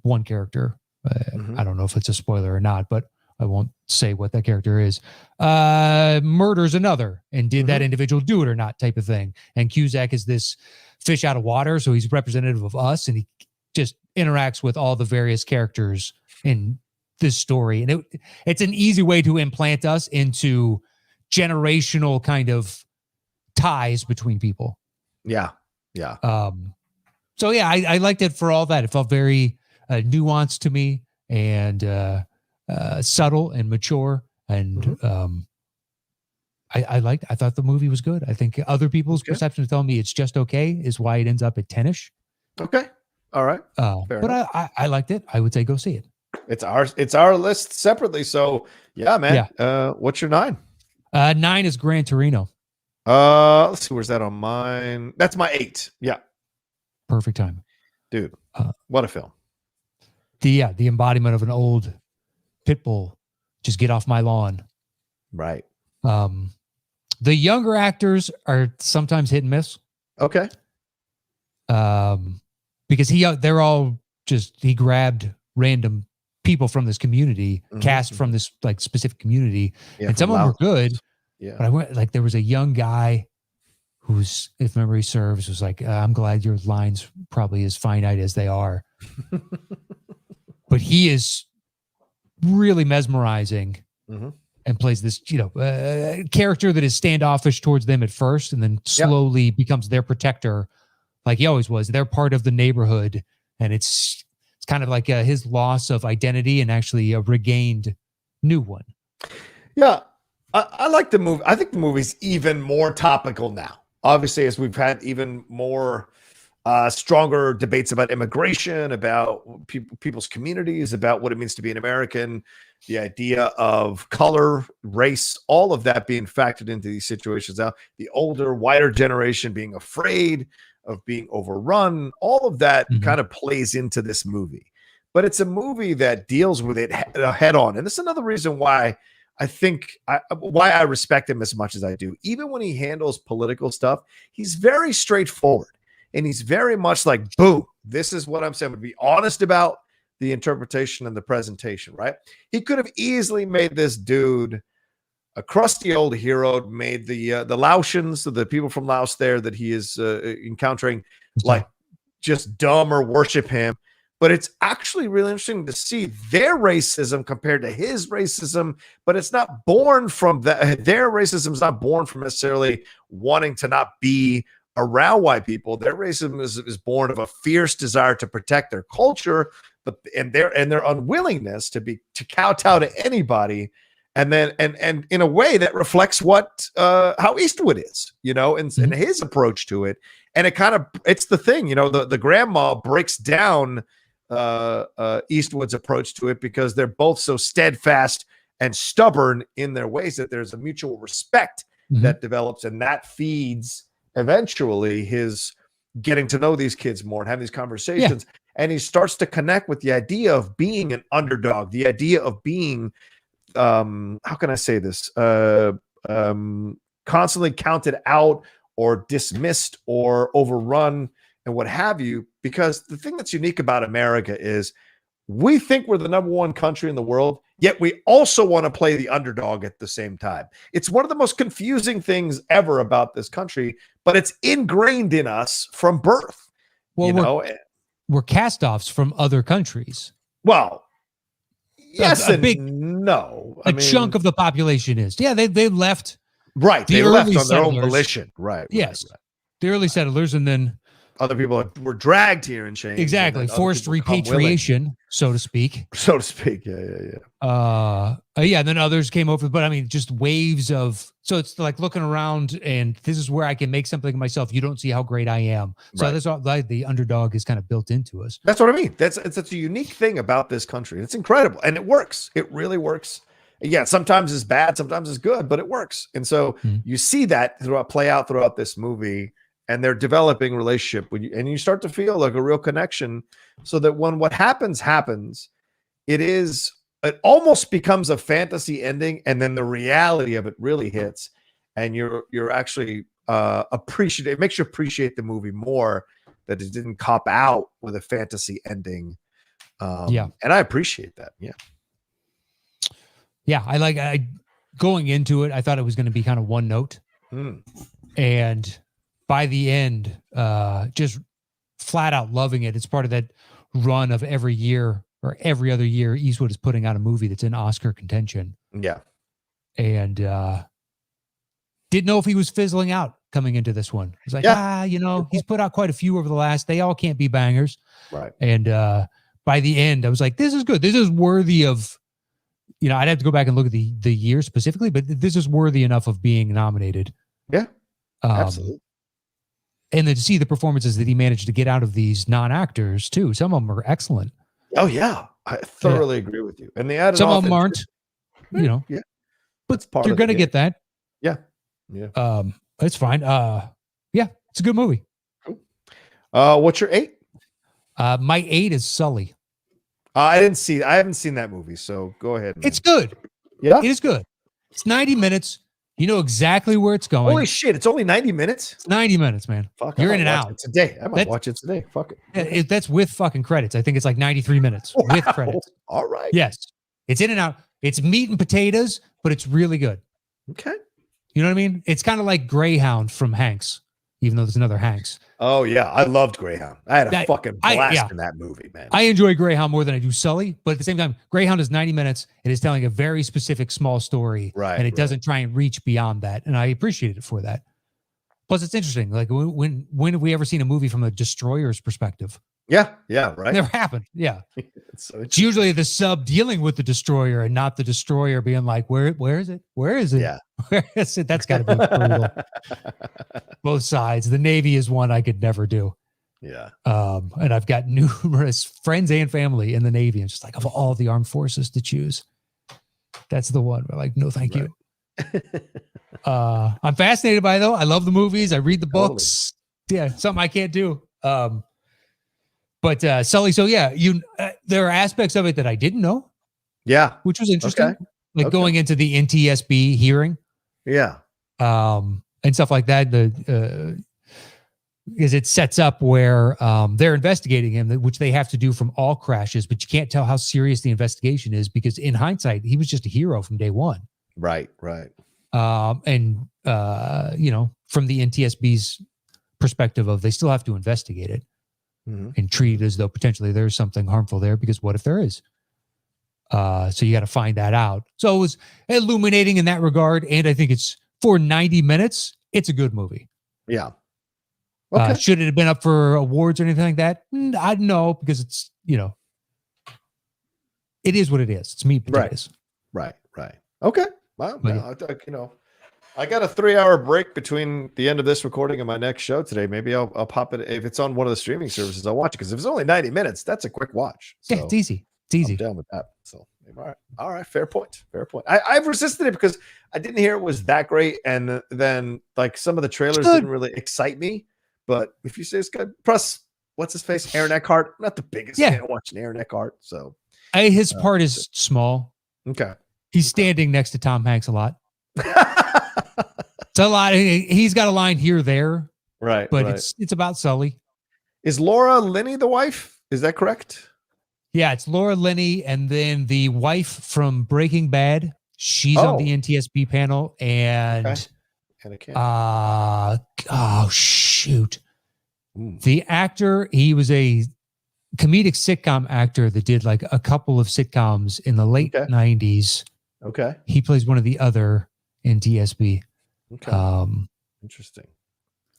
one character, I don't know if it's a spoiler or not, but I won't say what that character is, murders another, and did that individual do it or not type of thing. And Cusack is this fish out of water, so he's representative of us, and he just interacts with all the various characters in this story. And it's an easy way to implant us into generational kind of ties between people. Yeah. Yeah. So yeah, I liked it for all that. It felt very nuanced to me and subtle and mature. And I thought the movie was good. I think other people's perceptions telling me it's just okay is why it ends up at 10-ish. Okay. All right. But I liked it. I would say go see it. It's our list separately. So yeah, man. Yeah. What's your 9? 9 is Gran Torino. Let's see, where's that on mine? That's my 8. Yeah. Perfect time. Dude. What a film. The embodiment of an old pit bull. Just get off my lawn. Right. The younger actors are sometimes hit and miss. Okay. Because they're all just, he grabbed random people from this community, cast from this like specific community, and some of them were good. Yeah. But I went like, there was a young guy who's, if memory serves, was like, I'm glad your lines probably as finite as they are. But he is really mesmerizing and plays this, character that is standoffish towards them at first and then slowly becomes their protector, like he always was. They're part of the neighborhood, and it's kind of like his loss of identity and actually a regained new one. Yeah. I like the movie. I think the movie's even more topical now. Obviously, as we've had even more stronger debates about immigration, about people's communities, about what it means to be an American, the idea of color, race, all of that being factored into these situations now. The older, whiter generation being afraid of being overrun, all of that kind of plays into this movie. But it's a movie that deals with it head on. And this is another reason why I think why I respect him as much as I do. Even when he handles political stuff, he's very straightforward. And he's very much like, boom, this is what I'm saying. Would be honest about the interpretation and the presentation, right? He could have easily made this dude a crusty old hero, made the Laotians, the people from Laos there that he is encountering, like just dumb or worship him. But it's actually really interesting to see their racism compared to his racism, but it's not born from that. Their racism is not born from necessarily wanting to not be around white people. Their racism is born of a fierce desire to protect their culture, and their unwillingness to kowtow to anybody. And then, and in a way that reflects what how Eastwood is, and his approach to it. And it's the thing, the grandma breaks down Eastwood's approach to it because they're both so steadfast and stubborn in their ways that there's a mutual respect that develops, and that feeds eventually his getting to know these kids more and having these conversations. And he starts to connect with the idea of being an underdog, the idea of being how can I say this? Constantly counted out or dismissed or overrun and what have you. Because the thing that's unique about America is we think we're the number one country in the world, yet we also want to play the underdog at the same time. It's one of the most confusing things ever about this country, but it's ingrained in us from birth. Well, we're cast-offs from other countries. Well, yes and no. A chunk of the population is. Yeah, they left. Right. They left on their own volition. Right. Yes. Right. The early settlers, and then other people were dragged here and changed. Exactly. Forced repatriation, so to speak. So to speak. Yeah. And then others came over. But I mean, just waves of. So it's like looking around, and this is where I can make something of myself. You don't see how great I am. So that's all, like, the underdog is kind of built into us. That's what I mean. It's a unique thing about this country. It's incredible, and it works. It really works. Yeah, sometimes it's bad, sometimes it's good, but it works. And so you see that play out throughout this movie, and they're developing a relationship with you, and you start to feel like a real connection, so that when what happens, it almost becomes a fantasy ending, and then the reality of it really hits, and you're actually appreciate it. Makes you appreciate the movie more that it didn't cop out with a fantasy ending. And I appreciate that. Yeah, I going into it, I thought it was going to be kind of one note. And by the end, just flat out loving it. It's part of that run of every year or every other year, Eastwood is putting out a movie that's in Oscar contention. Yeah. And didn't know if he was fizzling out, coming into this one. It's like, Yeah. he's put out quite a few over the last. They all can't be bangers. Right. And by the end, I was like, this is good. This is worthy of, I'd have to go back and look at the year specifically, but this is worthy enough of being nominated. Yeah, absolutely. And then to see the performances that he managed to get out of these non-actors too. Some of them are excellent. Oh yeah, I thoroughly agree with you. And they added some of them aren't, Yeah, but you're going to get that. Yeah. It's fine. Yeah, it's a good movie. What's your 8? My 8 is Sully. I haven't seen that movie, so go ahead. Man. It's good. Yeah, it is good. It's 90 minutes. You know exactly where it's going. Holy shit! It's only 90 minutes. It's 90 minutes, man. Fuck, you're in and out today. I might watch it today. Fuck it. That's with fucking credits. I think it's like 93 minutes with credits. All right. Yes, it's in and out. It's meat and potatoes, but it's really good. Okay. You know what I mean? It's kind of like Greyhound from Hanks, even though there's another Hanks. Oh yeah, I loved Greyhound. I had a fucking blast in that movie, man. I enjoy Greyhound more than I do Sully, but at the same time, Greyhound is 90 minutes. It is telling a very specific small story, right? And it doesn't try and reach beyond that, and I appreciate it for that. Plus, it's interesting. Like when have we ever seen a movie from a destroyer's perspective? Yeah, right. Never happened. Yeah, it's usually the sub dealing with the destroyer and not the destroyer being like, where is it? Where is it? Yeah, where is it? That's got to be brutal. Both sides. The Navy is one I could never do. Yeah. And I've got numerous friends and family in the Navy, and just like of all the armed forces to choose, that's the one. We're like, no, thank you. I'm fascinated by it, though. I love the movies. I read the books. Yeah, something I can't do. But Sully, so yeah, there are aspects of it that I didn't know. Yeah, which was interesting. Like going into the NTSB hearing. Yeah. And stuff like that. Because it sets up where they're investigating him, which they have to do from all crashes, but you can't tell how serious the investigation is because in hindsight, he was just a hero from day one. Right. And from the NTSB's perspective of they still have to investigate it and treat it as though potentially there's something harmful there, because what if there is? So you got to find that out. So it was illuminating in that regard. And I think it's for 90 minutes, it's a good movie. Yeah. Okay. Should it have been up for awards or anything like that? I don't know, because it's, it is what it is. It's meat potatoes. Right. Okay. Well, I got a 3-hour break between the end of this recording and my next show today. Maybe I'll pop it. If it's on one of the streaming services, I'll watch it, because if it's only 90 minutes, that's a quick watch. So yeah, it's easy. I'm down with that. So all right. Fair point. I've resisted it because I didn't hear it was that great. And then like some of the trailers didn't really excite me. But if you say it's good, plus what's his face? Aaron Eckhart. Not the biggest fan of watching Aaron Eckhart. So his part is small. Okay. He's standing next to Tom Hanks a lot. It's a lot. He's got a line here or there. Right. But it's about Sully. Is Laura Linney the wife? Is that correct? Yeah, it's Laura Linney, and then the wife from Breaking Bad. She's on the NTSB panel, and oh shoot, the actor, he was a comedic sitcom actor that did like a couple of sitcoms in the late 90s. Okay, he plays one of the other NTSB. Okay, interesting.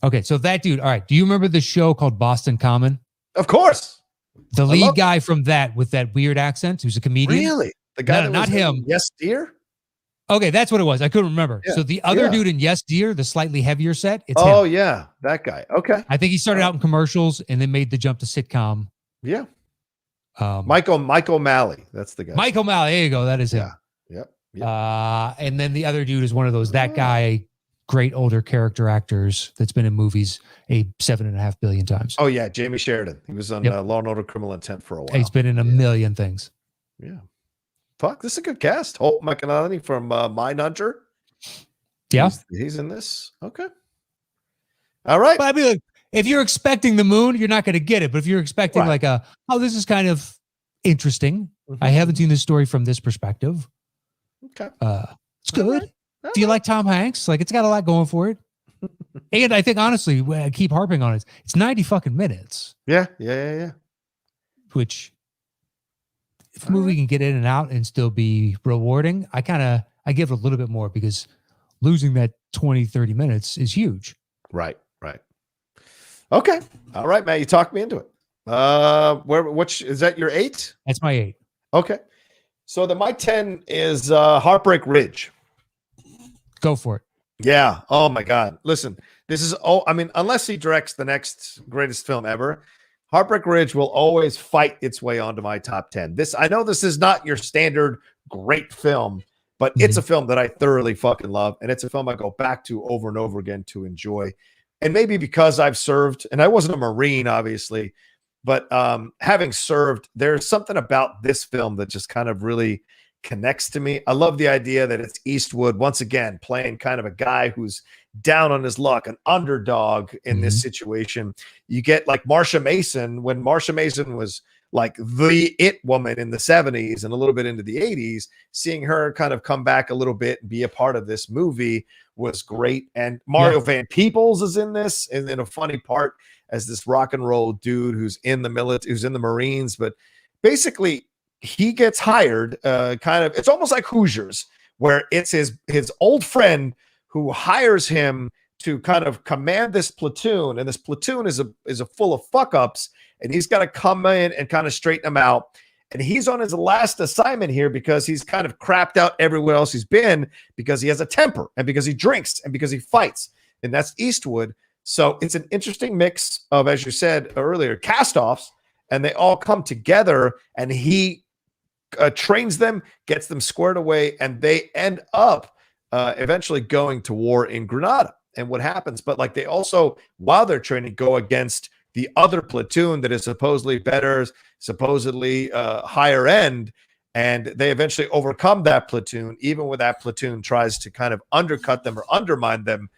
Okay, so that dude. All right, do you remember the show called Boston Common? Of course. The lead guy from that with that weird accent, who's a comedian. Really? The guy that not was him. Yes, dear. Okay, that's what it was. I couldn't remember. Yeah. So the other dude in Yes, Dear, the slightly heavier set, it's him. Yeah, that guy. Okay. I think he started out in commercials and then made the jump to sitcom. Yeah. Michael Malley. That's the guy. Michael Malley. There you go. That is him. Yep. And then the other dude is one of those, that guy, great older character actors that's been in movies 7.5 billion times. Oh, yeah. Jamie Sheridan. He was on Law and Order Criminal Intent for a while. He's been in a million things. Yeah. Fuck, this is a good cast. Holt McCallany from Mindhunter. Yeah. He's in this. Okay. All right. But I mean, like, if you're expecting the moon, you're not going to get it. But if you're expecting this is kind of interesting. I haven't seen this story from this perspective. Okay. It's good. Do you like Tom Hanks? Like, it's got a lot going for it. And I think, honestly, I keep harping on it. It's 90 fucking minutes. Yeah. Which, if a movie can get in and out and still be rewarding, I give it a little bit more, because losing that 20, 30 minutes is huge. Right. Okay. All right, man. You talked me into it. Which is that your 8? That's my 8. Okay. So my 10 is Heartbreak Ridge. Go for it. Yeah. Oh my God. Listen, this is unless he directs the next greatest film ever, Heartbreak Ridge will always fight its way onto my top 10. I know this is not your standard great film, but it's a film that I thoroughly fucking love. And it's a film I go back to over and over again to enjoy. And maybe because I've served, and I wasn't a Marine, obviously, but having served, there's something about this film that just kind of really connects to me. I love the idea that it's Eastwood once again playing kind of a guy who's down on his luck, an underdog in this situation. You get like Marsha Mason, when Marsha Mason was like the it woman in the 70s and a little bit into the 80s, seeing her kind of come back a little bit and be a part of this movie was great. And Mario Van Peebles is in this, and in a funny part as this rock and roll dude who's in the military, who's in the Marines, but basically he gets hired it's almost like Hoosiers, where it's his old friend who hires him to kind of command this platoon. And this platoon is a full of fuck ups, and he's got to come in and kind of straighten them out. And he's on his last assignment here because he's kind of crapped out everywhere else he's been, because he has a temper and because he drinks and because he fights. And that's Eastwood. So it's an interesting mix of, as you said earlier, cast-offs, and they all come together, and he trains them, gets them squared away, and they end up eventually going to war in Grenada. And what happens, but like they also, while they're training, go against the other platoon that is supposedly better, supposedly higher end, and they eventually overcome that platoon, even when that platoon tries to kind of undercut them or undermine them.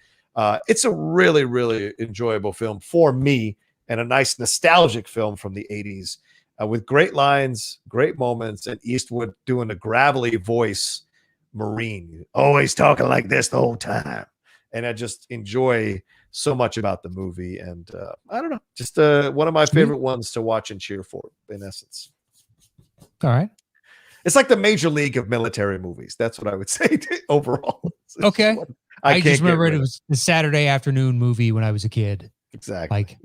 It's a really, really enjoyable film for me, and a nice nostalgic film from the 80s with great lines, great moments, and Eastwood doing a gravelly voice Marine, always talking like this the whole time. And I just enjoy so much about the movie. And I don't know, just one of my favorite ones to watch and cheer for, in essence. All right. It's like the major league of military movies. That's what I would say overall. Okay. I just remember it was the Saturday afternoon movie when I was a kid. Exactly.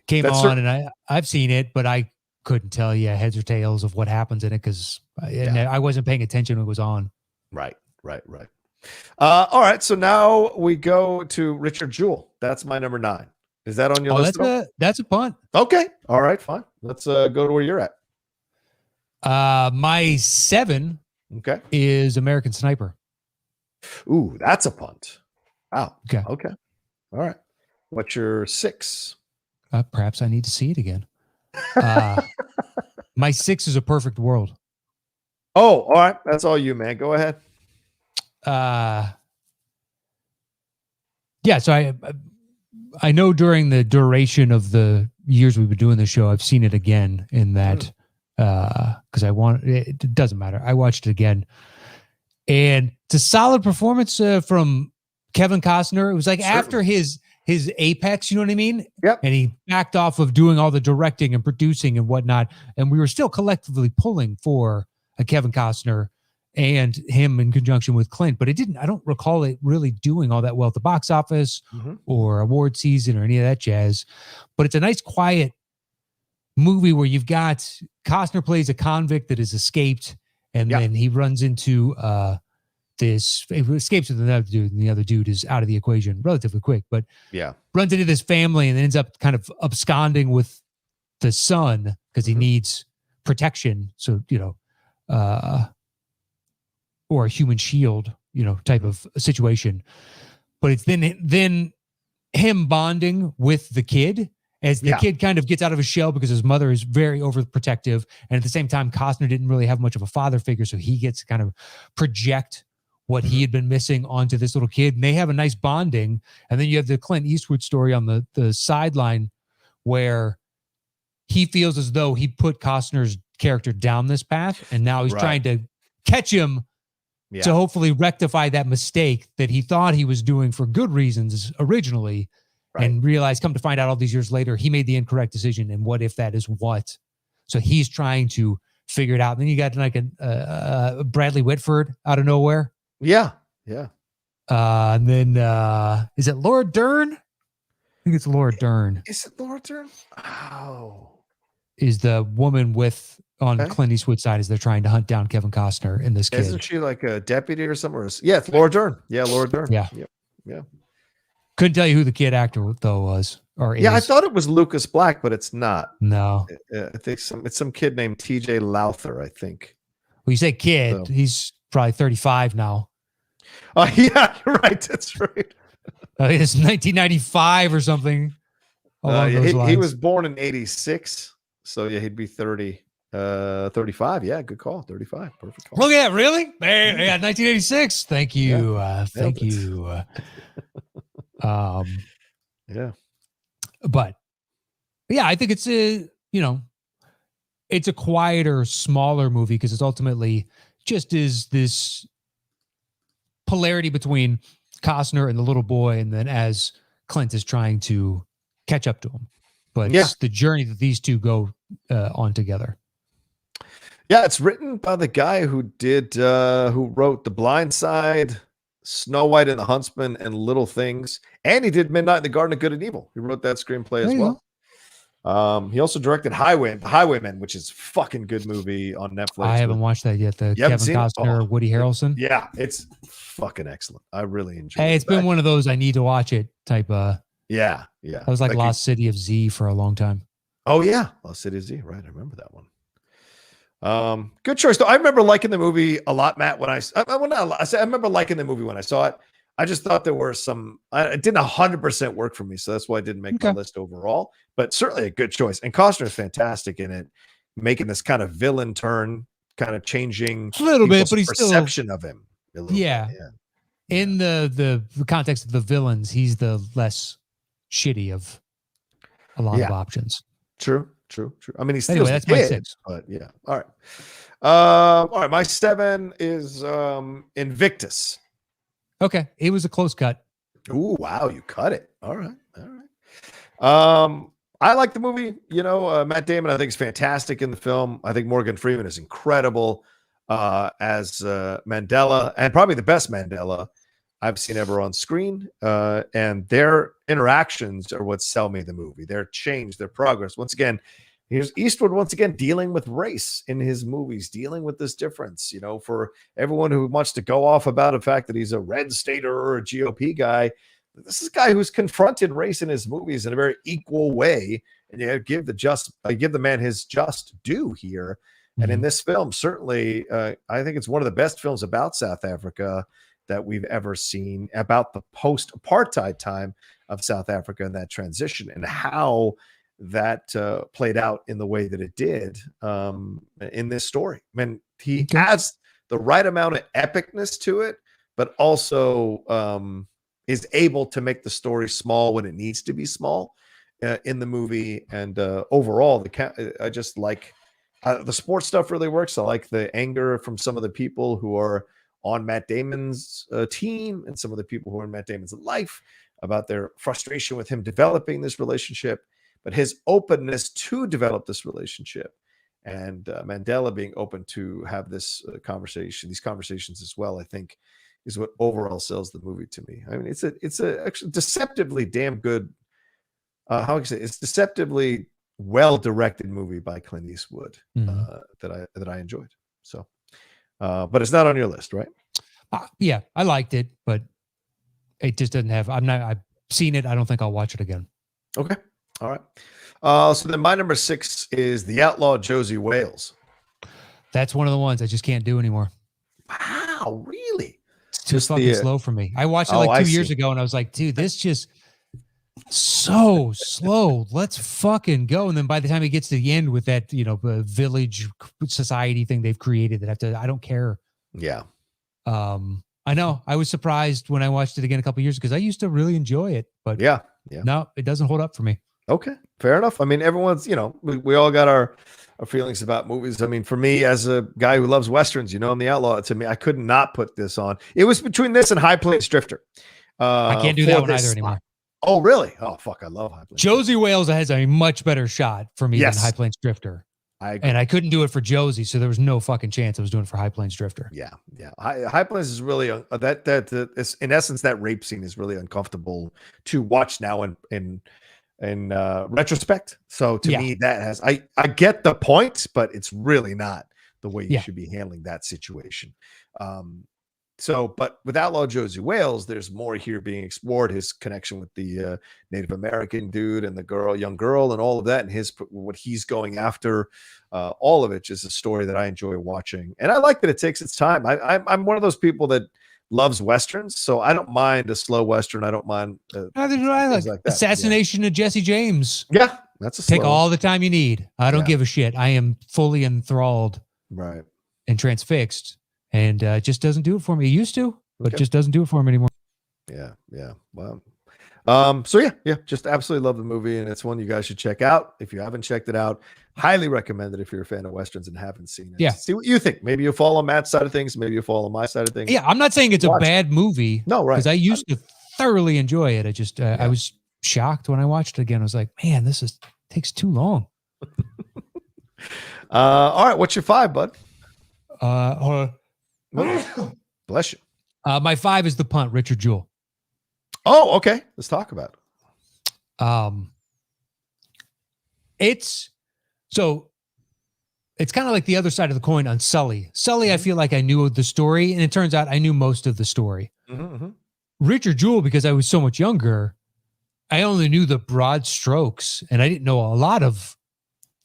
Came That's on, and I've seen it, but I couldn't tell you heads or tails of what happens in it because I wasn't paying attention when it was on. Right. All right. So now we go to Richard Jewell. That's my number 9. Is that on your list? That's a punt. Okay. All right. Fine. Let's go to where you're at. My 7 is American Sniper. Ooh, that's a punt. Wow. Okay. All right. What's your 6? Perhaps I need to see it again. My 6 is A Perfect World. Oh, all right. That's all you, man. Go ahead. So I know during the duration of the years we've been doing the show, I've seen it again in that because it doesn't matter. I watched it again, and it's a solid performance from Kevin Costner. It was like after his apex, you know what I mean? Yep. And he backed off of doing all the directing and producing and whatnot, and we were still collectively pulling for a Kevin Costner and him in conjunction with Clint, but I don't recall it really doing all that well at the box office or award season or any of that jazz. But it's a nice, quiet movie where you've got Costner plays a convict that has escaped, and then he runs into he escapes with another dude, and the other dude is out of the equation relatively quick, but runs into this family and ends up kind of absconding with the son because he needs protection. So, or a human shield, type of situation. But it's then him bonding with the kid as the kid kind of gets out of his shell because his mother is very overprotective. And at the same time, Costner didn't really have much of a father figure. So he gets to kind of project what he had been missing onto this little kid. And they have a nice bonding. And then you have the Clint Eastwood story on the sideline where he feels as though he put Costner's character down this path. And now he's trying to catch him to hopefully rectify that mistake that he thought he was doing for good reasons originally, and realized, come to find out all these years later, he made the incorrect decision. And what if that is what? So he's trying to figure it out. And then you got like a Bradley Whitford out of nowhere. Yeah. And then is it Laura Dern? think it's Laura Dern. Is it Laura Dern? Oh. Is the woman on Okay. Clint Eastwood's side as they're trying to hunt down Kevin Costner and this kid. Isn't she like a deputy or something? Yeah, it's Laura Dern. Yeah, Laura Dern. Yeah. Yep. Yeah. Couldn't tell you who the kid actor though was or is. Yeah, I thought it was Lucas Black, but it's not. No. I think it's some kid named TJ Lowther, I think. Well, you say kid, he's probably 35 now. Oh, yeah, you're right. That's right. It's 1995 or something. He was born in 86. So yeah, he'd be 35. Yeah, good call. 35. Perfect call. Look at that, really? Man, yeah, 1986. Thank you. Yeah. Thank you. Yeah. But yeah, I think it's it's a quieter, smaller movie because it's ultimately just is this polarity between Costner and the little boy, and then as Clint is trying to catch up to him. But it's the journey that these two go on together. Yeah, it's written by the guy who wrote The Blind Side, Snow White and the Huntsman, and Little Things, and he did Midnight in the Garden of Good and Evil. He wrote that screenplay as well. He also directed Highwaymen, which is a fucking good movie on Netflix. I haven't watched that yet. The Kevin Costner, Woody Harrelson. Yeah, it's fucking excellent. I really enjoyed it. Hey, it's been one of those I need to watch it type. Yeah. That was like Lost City of Z for a long time. Oh yeah, Lost City of Z. Right, I remember that one. Good choice though. I remember liking the movie a lot, Matt. I remember liking the movie when I saw it. I just thought there were some. It didn't 100% work for me, so that's why I didn't make my list overall. But certainly a good choice. And Costner is fantastic in it, making this kind of villain turn, kind of changing a little bit, but he's perception of him. Yeah. In the context of the villains, he's the less shitty of a lot of options. True. I mean, he's still that's my 6. But yeah. All right. My 7 is Invictus. Okay, it was a close cut. Ooh, wow, you cut it. All right. I like the movie. Matt Damon, I think, is fantastic in the film. I think Morgan Freeman is incredible as Mandela, and probably the best Mandela I've seen ever on screen. And their interactions are what sell me the movie. Their change, their progress. Once again, here's Eastwood dealing with race in his movies, dealing with this difference. For everyone who wants to go off about the fact that he's a red stater or a GOP guy, this is a guy who's confronted race in his movies in a very equal way. And give the man his just due here. Mm-hmm. And in this film, certainly, I think it's one of the best films about South Africa that we've ever seen, about the post-apartheid time of South Africa and that transition and how that played out in the way that it did in this story. I mean, he adds the right amount of epicness to it, but also is able to make the story small when it needs to be small in the movie. And overall, I just like the sports stuff really works. I like the anger from some of the people who are on Matt Damon's team and some of the people who are in Matt Damon's life about their frustration with him developing this relationship, but his openness to develop this relationship and Mandela being open to have these conversations as well, I think is what overall sells the movie to me. I mean, it's a actually deceptively damn good, it's deceptively well-directed movie by Clint Eastwood that I enjoyed. So, but it's not on your list, right? Yeah, I liked it, but it just doesn't have. I've seen it. I don't think I'll watch it again. Okay, all right. So then my number 6 is The Outlaw Josie Wales. That's one of the ones I just can't do anymore. Wow, really? It's too fucking slow for me. I watched it like 2 years ago, and I was like, dude, this just so slow. Let's fucking go. And then by the time it gets to the end with that, village society thing they've created that I don't care. Yeah. I know. I was surprised when I watched it again a couple of years because I used to really enjoy it, but yeah. No, it doesn't hold up for me. Okay, fair enough. I mean, everyone's, we all got our feelings about movies. I mean, for me, as a guy who loves Westerns, I'm the outlaw. To me, I could not put this on. It was between this and High Plains Drifter. I can't do that one either anymore. Oh, really? Oh, fuck. I love High Plains. Josie Wales has a much better shot for me than High Plains Drifter. I agree. And I couldn't do it for Josie, so there was no fucking chance I was doing it for High Plains Drifter. Yeah. High Plains is really that is, in essence, that rape scene is really uncomfortable to watch now in retrospect. So to me, that has I get the point, but it's really not the way you should be handling that situation. But with Outlaw Josie Wales, there's more here being explored. His connection with the Native American dude and the young girl, and all of that, and what he's going after. All of it is a story that I enjoy watching, and I like that it takes its time. I'm one of those people that loves westerns, so I don't mind a slow western. I don't mind. Neither do I. Like Assassination of Jesse James. Yeah, that's take all the time you need. I don't give a shit. I am fully enthralled, right, and transfixed. And it just doesn't do it for me. It used to, but just doesn't do it for me anymore. Yeah. Well, so just absolutely love the movie, and it's one you guys should check out. If you haven't checked it out, highly recommend it if you're a fan of westerns and haven't seen it. Yeah. See what you think. Maybe you fall on Matt's side of things. Maybe you fall on my side of things. Yeah, I'm not saying it's a bad movie. No, right. Because I used to thoroughly enjoy it. I just, I was shocked when I watched it again. I was like, man, this takes too long. All right. What's your 5, bud? Bless you. My 5 is The Punt, Richard Jewell. Oh, okay. Let's talk about it. It's kind of like the other side of the coin on Sully. Sully, I feel like I knew the story, and it turns out I knew most of the story. Richard Jewell, because I was so much younger, I only knew the broad strokes, and I didn't know a lot of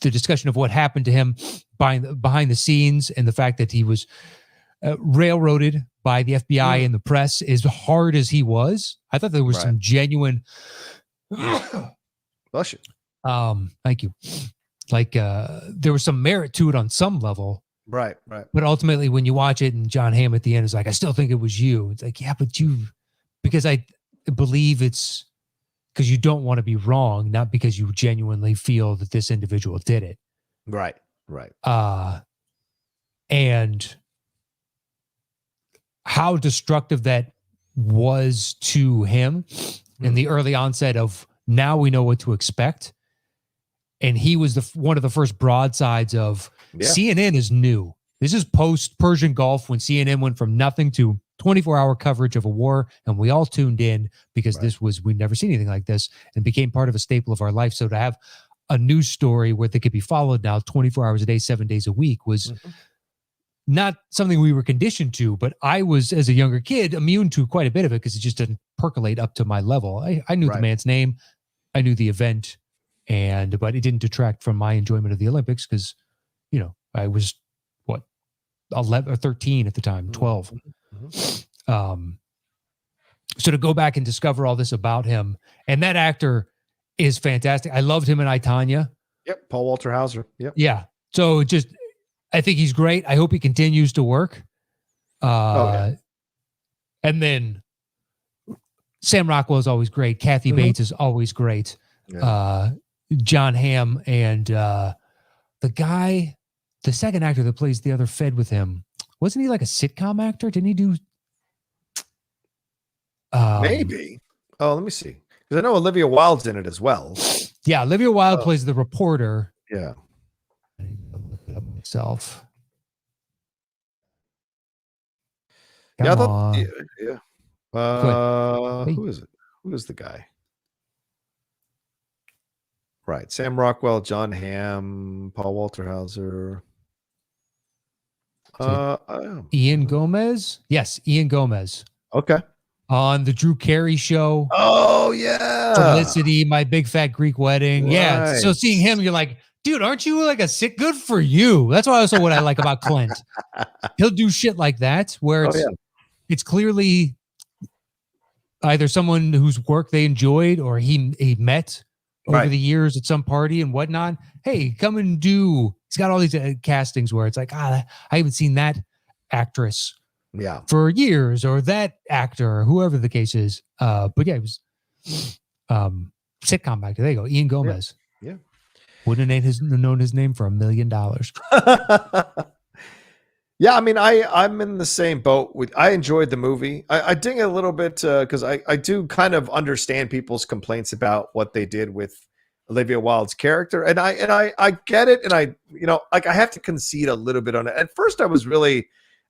the discussion of what happened to him behind the scenes, and the fact that he was railroaded by the FBI and the press. As hard as he was, I thought there was some genuine bless you. Thank you. Like there was some merit to it on some level. Right. But ultimately when you watch it and John Hamm at the end is like, I still think it was you. It's like, yeah, but because I believe it's because you don't want to be wrong, not because you genuinely feel that this individual did it. Right. And how destructive that was to him in the early onset of now we know what to expect. And he was one of the first broadsides of CNN is new. This is post Persian Gulf when CNN went from nothing to 24-hour coverage of a war. And we all tuned in because we'd never seen anything like this, and became part of a staple of our life. So to have a news story where they could be followed now 24 hours a day, 7 days a week was not something we were conditioned to, but I was, as a younger kid, immune to quite a bit of it because it just didn't percolate up to my level. I knew the man's name. I knew the event, but it didn't detract from my enjoyment of the Olympics because, I was, 11 or 13 at the time, 12. So to go back and discover all this about him, and that actor is fantastic. I loved him in I, Tonya. Yep. Paul Walter Hauser. Yep. Yeah. So I think he's great. I hope he continues to work. And then Sam Rockwell is always great. Kathy Bates is always great. Yeah. John Hamm and the second actor that plays the other Fed with him, wasn't he like a sitcom actor? Didn't he do? Maybe. Oh, let me see. Because I know Olivia Wilde's in it as well. Yeah, Olivia Wilde plays the reporter. Yeah. Myself. Yeah, who is it? Who is the guy? Right. Sam Rockwell, John Hamm, Paul Walter Hauser. Ian Gomez? Yes, Ian Gomez. Okay. On the Drew Carey show. Oh, yeah. Felicity, My Big Fat Greek Wedding. Right. Yeah. So seeing him, you're like, dude, aren't you like a sick? Good for you. That's also what I like about Clint. He'll do shit like that where it's clearly either someone whose work they enjoyed or he met over the years at some party and whatnot. Hey, come and do. He's got all these castings where it's like, I haven't seen that actress for years, or that actor, or whoever the case is. But yeah, it was sitcom actor. There you go, Ian Gomez. Yeah. Wouldn't have known his name for $1 million. Yeah, I mean, I'm in the same boat with. I enjoyed the movie. I ding it a little bit because I do kind of understand people's complaints about what they did with Olivia Wilde's character. And I get it. And I, like I have to concede a little bit on it. At first I was really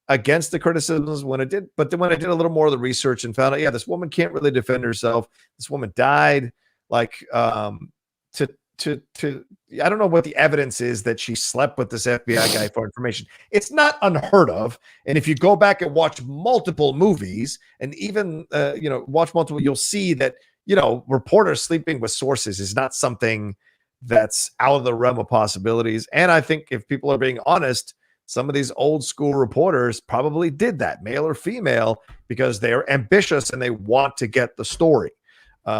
against the criticisms when I did, but then when I did a little more of the research and found out, yeah, this woman can't really defend herself. This woman died like, to I don't know what the evidence is that she slept with this FBI guy for information. It's not unheard of. And if you go back and watch multiple movies and even, watch multiple, you'll see that, reporters sleeping with sources is not something that's out of the realm of possibilities. And I think if people are being honest, some of these old school reporters probably did that, male or female, because they're ambitious and they want to get the story.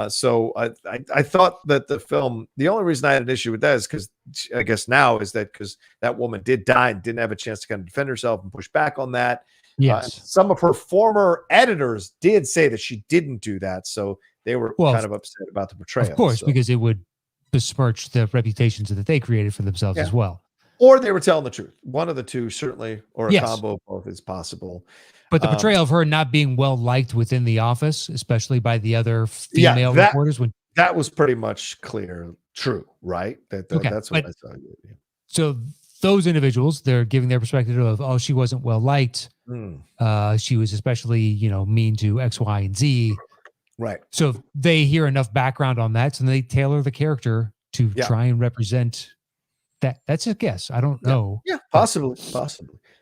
So I thought that the film, the only reason I had an issue with that is because I guess now is that because that woman did die and didn't have a chance to kind of defend herself and push back on that. Yes. Some of her former editors did say that she didn't do that. So they were kind of upset about the portrayal. Of course, because it would besmirch the reputations that they created for themselves as well. Or they were telling the truth. One of the two, certainly, or a combo of both is possible. But the portrayal of her not being well liked within the office, especially by the other female reporters, that was pretty much clear, true, right? That's what I saw. Yeah. So those individuals, they're giving their perspective of, oh, she wasn't well liked. She was especially, mean to X, Y, and Z. Right. So they hear enough background on that, so they tailor the character to try and represent that. That's a guess. I don't know. Yeah, possibly.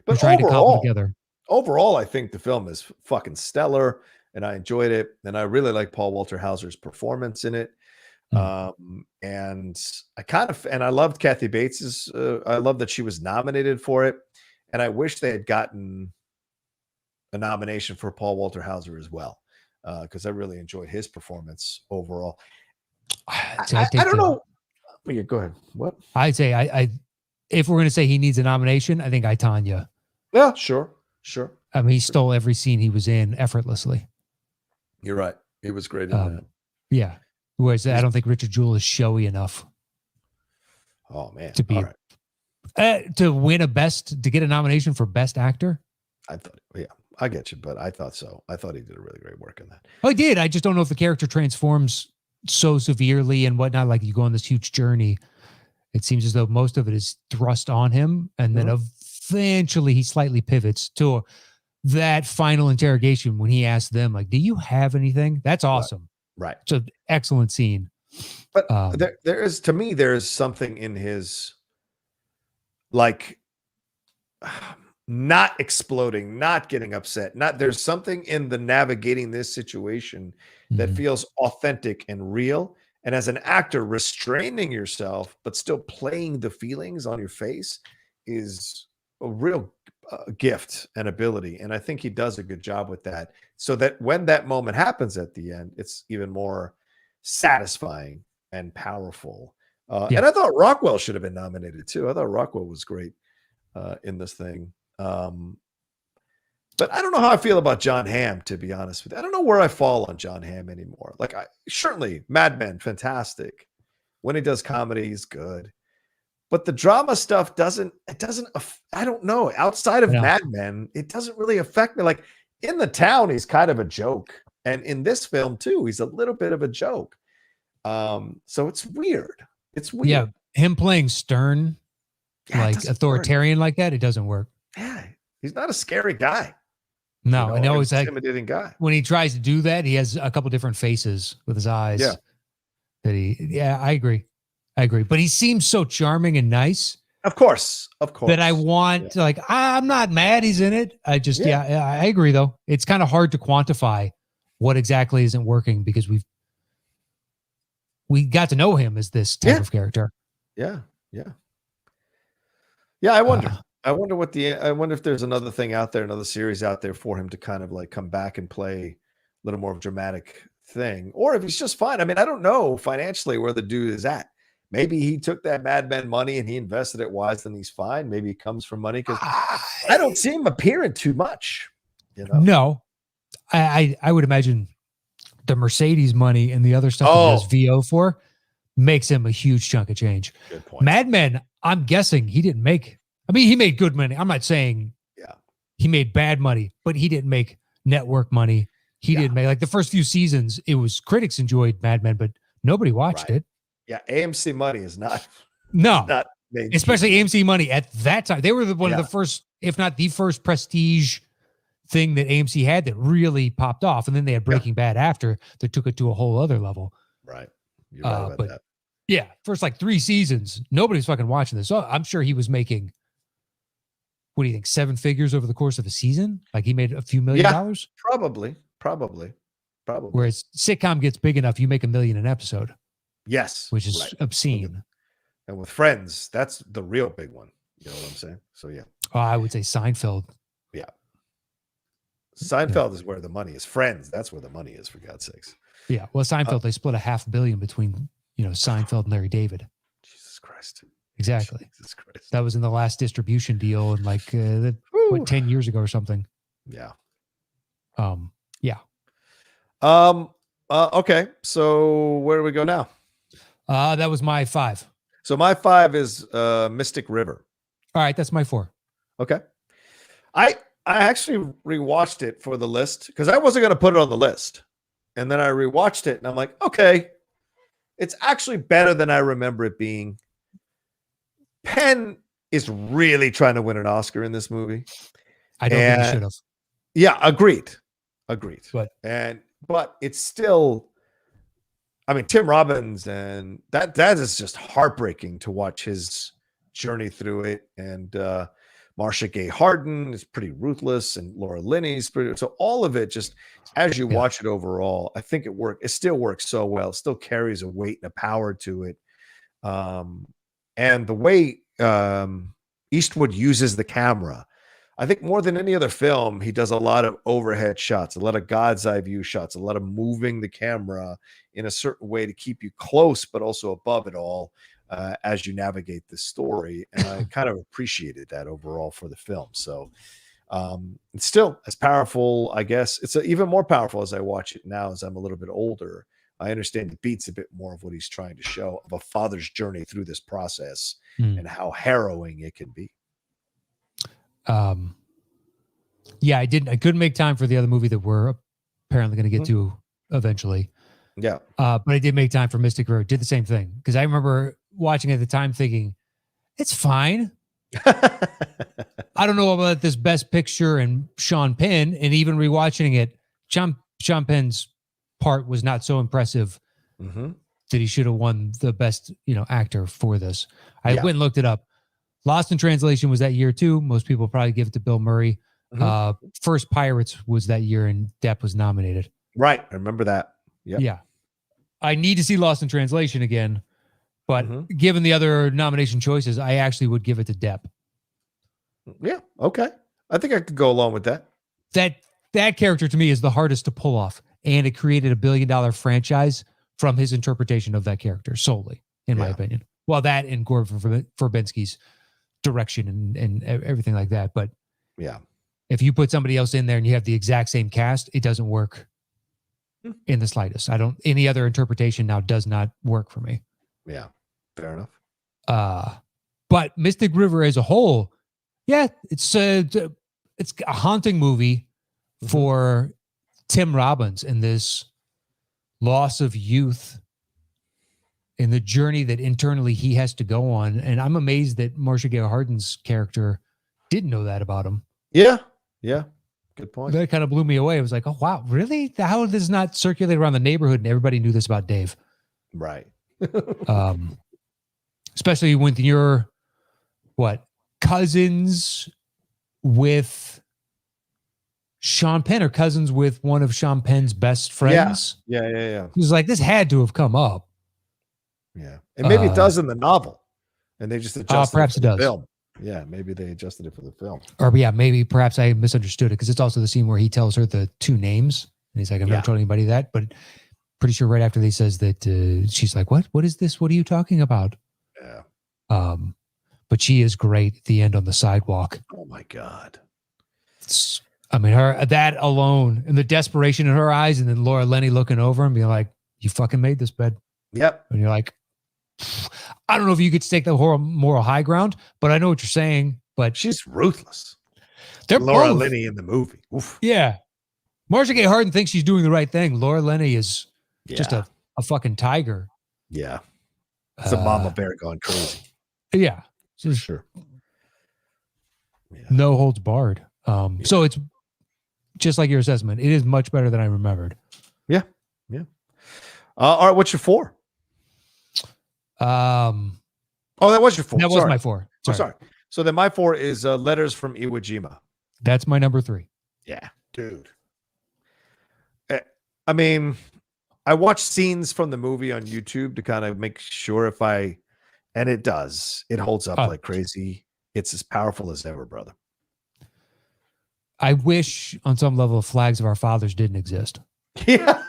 But trying to cobble together. Overall, I think the film is fucking stellar, and I enjoyed it, and I really like Paul Walter Hauser's performance in it. And I loved Kathy Bates's. I love that she was nominated for it, and I wish they had gotten a nomination for Paul Walter Hauser as well, because I really enjoyed his performance overall. I don't know. Yeah, go ahead. What? I'd say I if we're going to say he needs a nomination, I think I, Tanya. Yeah, sure. I mean, he stole every scene he was in effortlessly. You're right. He was great in that. Yeah. Whereas I don't think Richard Jewell is showy enough. Oh man. To be to win to get a nomination for best actor. I thought, I get you, but I thought so. I thought he did a really great work in that. Oh, he did. I just don't know if the character transforms so severely and whatnot. Like you go on this huge journey. It seems as though most of it is thrust on him, and then eventually he slightly pivots to that final interrogation when he asks them, like, do you have anything? That's awesome. Right. It's an excellent scene. But there is something in his, like, not exploding, not getting upset. There's something in the navigating this situation that feels authentic and real. And as an actor, restraining yourself, but still playing the feelings on your face is a real gift and ability. And I think he does a good job with that, so that when that moment happens at the end, it's even more satisfying and powerful. And I thought Rockwell should have been nominated too. I thought Rockwell was great in this thing. But I don't know how I feel about John Hamm, to be honest with you. I don't know where I fall on John Hamm anymore. Like, certainly Mad Men, fantastic. When he does comedy, he's good. But the drama stuff I don't know. Outside of Mad Men, it doesn't really affect me. Like, in The Town, he's kind of a joke. And in this film, too, he's a little bit of a joke. So it's weird. It's weird. Yeah, him playing stern, like authoritarian like that, it doesn't work. Yeah, he's not a scary guy. No, I know it's like intimidating guy. When he tries to do that, he has a couple different faces with his eyes. Yeah. I agree. But he seems so charming and nice. Of course. That I want to, I'm not mad he's in it. I just, I agree though. It's kind of hard to quantify what exactly isn't working, because we got to know him as this type of character. Yeah. I wonder. I wonder if there's another thing out there, another series out there for him to kind of like come back and play a little more of a dramatic thing, or if he's just fine. I mean, I don't know financially where the dude is at. Maybe he took that Mad Men money and he invested it wise, and he's fine. Maybe it comes from money, because I don't see him appearing too much. No, I would imagine the Mercedes money and the other stuff he does VO for makes him a huge chunk of change. Good point. Mad Men, I'm guessing he didn't make. I mean, he made good money. I'm not saying he made bad money, but he didn't make network money. He didn't make, like, the first few seasons, it was critics enjoyed Mad Men, but nobody watched it. Yeah, AMC money is not No, not mainstream. especially AMC money at that time. They were one of the first, if not the first, prestige thing that AMC had that really popped off. And then they had Breaking Bad after that took it to a whole other level. Right. You're right about that. Yeah, first like 3 seasons, nobody's fucking watching this. So I'm sure he was making, what do you think, 7 figures over the course of a season? Like he made a few $1 million? Probably. Whereas sitcom gets big enough, you make $1 million an episode. Yes. Which is obscene. And with Friends, that's the real big one. You know what I'm saying? So, yeah. Oh, I would say Seinfeld. Yeah. Seinfeld is where the money is. Friends, that's where the money is, for God's sakes. Yeah. Well, Seinfeld, they split $500 million between, Seinfeld and Larry David. Jesus Christ. Exactly. Jesus Christ. That was in the last distribution deal in like 10 years ago or something. Yeah. Yeah. Okay. So where do we go now? That was my 5. So my 5 is Mystic River. All right, that's my 4. Okay. I actually rewatched it for the list because I wasn't going to put it on the list. And then I rewatched it and I'm like, okay, it's actually better than I remember it being. Penn is really trying to win an Oscar in this movie. I don't think he should have. Yeah, agreed. But it's still, I mean, Tim Robbins, and that is just heartbreaking to watch his journey through it. And Marcia Gay Harden is pretty ruthless, and Laura Linney's pretty. So all of it, just as you watch it overall, I think it still works so well. It still carries a weight and a power to it. And the way Eastwood uses the camera, I think more than any other film, he does a lot of overhead shots, a lot of God's eye view shots, a lot of moving the camera in a certain way to keep you close, but also above it all as you navigate the story. And I kind of appreciated that overall for the film. So it's still as powerful, I guess. It's even more powerful as I watch it now as I'm a little bit older. I understand the beats a bit more of what he's trying to show of a father's journey through this process and how harrowing it can be. Yeah, I couldn't make time for the other movie that we're apparently going to get to eventually. Yeah. But I did make time for Mystic River. Did the same thing because I remember watching it at the time thinking, it's fine. I don't know about this Best Picture and Sean Penn, and even rewatching it, Sean Penn's part was not so impressive that he should have won the best, actor for this. I went and looked it up. Lost in Translation was that year too. Most people probably give it to Bill Murray. First Pirates was that year, and Depp was nominated. Right, I remember that. Yep. Yeah, I need to see Lost in Translation again, but given the other nomination choices, I actually would give it to Depp. Yeah, okay. I think I could go along with that. That character to me is the hardest to pull off, and it created $1 billion franchise from his interpretation of that character solely, in my opinion. Well, that and Gordon Verbinski's direction and everything like that. But yeah, if you put somebody else in there and you have the exact same cast, it doesn't work in the slightest. Any other interpretation now does not work for me. Yeah, fair enough. But Mystic River as a whole, yeah, it's a haunting movie for Tim Robbins and this loss of youth and the journey that internally he has to go on. And I'm amazed that Marcia Gay Harden's character didn't know that about him. Yeah. Good point. That kind of blew me away. I was like, oh, wow, really? How did this not circulate around the neighborhood and everybody knew this about Dave? Right. Especially when you're, cousins with Sean Penn or cousins with one of Sean Penn's best friends. Yeah. It was like, this had to have come up. Yeah. And maybe it does in the novel. And they just adjusted perhaps it for it the does. film. Yeah, maybe they adjusted it for the film. Or maybe perhaps I misunderstood it because it's also the scene where he tells her the 2 names. And he's like, I've never told anybody that. But pretty sure right after he says that, she's like, what? What is this? What are you talking about? Yeah. But she is great at the end on the sidewalk. Oh, my God. Her that alone and the desperation in her eyes, and then Laura Linney looking over and being like, you fucking made this bed. Yep. And you're like, I don't know if you could stake the moral high ground, but I know what you're saying. But she's ruthless. They're Laura both. Linney in the movie. Oof. Yeah. Marcia Gay Harden thinks she's doing the right thing. Laura Linney is just a fucking tiger. Yeah. It's a mama bear going crazy. Yeah. For sure. Yeah. No holds barred. So it's just like your assessment. It is much better than I remembered. Yeah. Yeah. All right. What's your 4? Oh, that was your 4. That was my 4. Sorry. Oh, sorry. So then my 4 is Letters from Iwo Jima. That's my number 3. Yeah, dude. I mean, I watched scenes from the movie on YouTube to kind of make sure and it does. It holds up like crazy. It's as powerful as ever, brother. I wish on some level Flags of Our Fathers didn't exist. Yeah.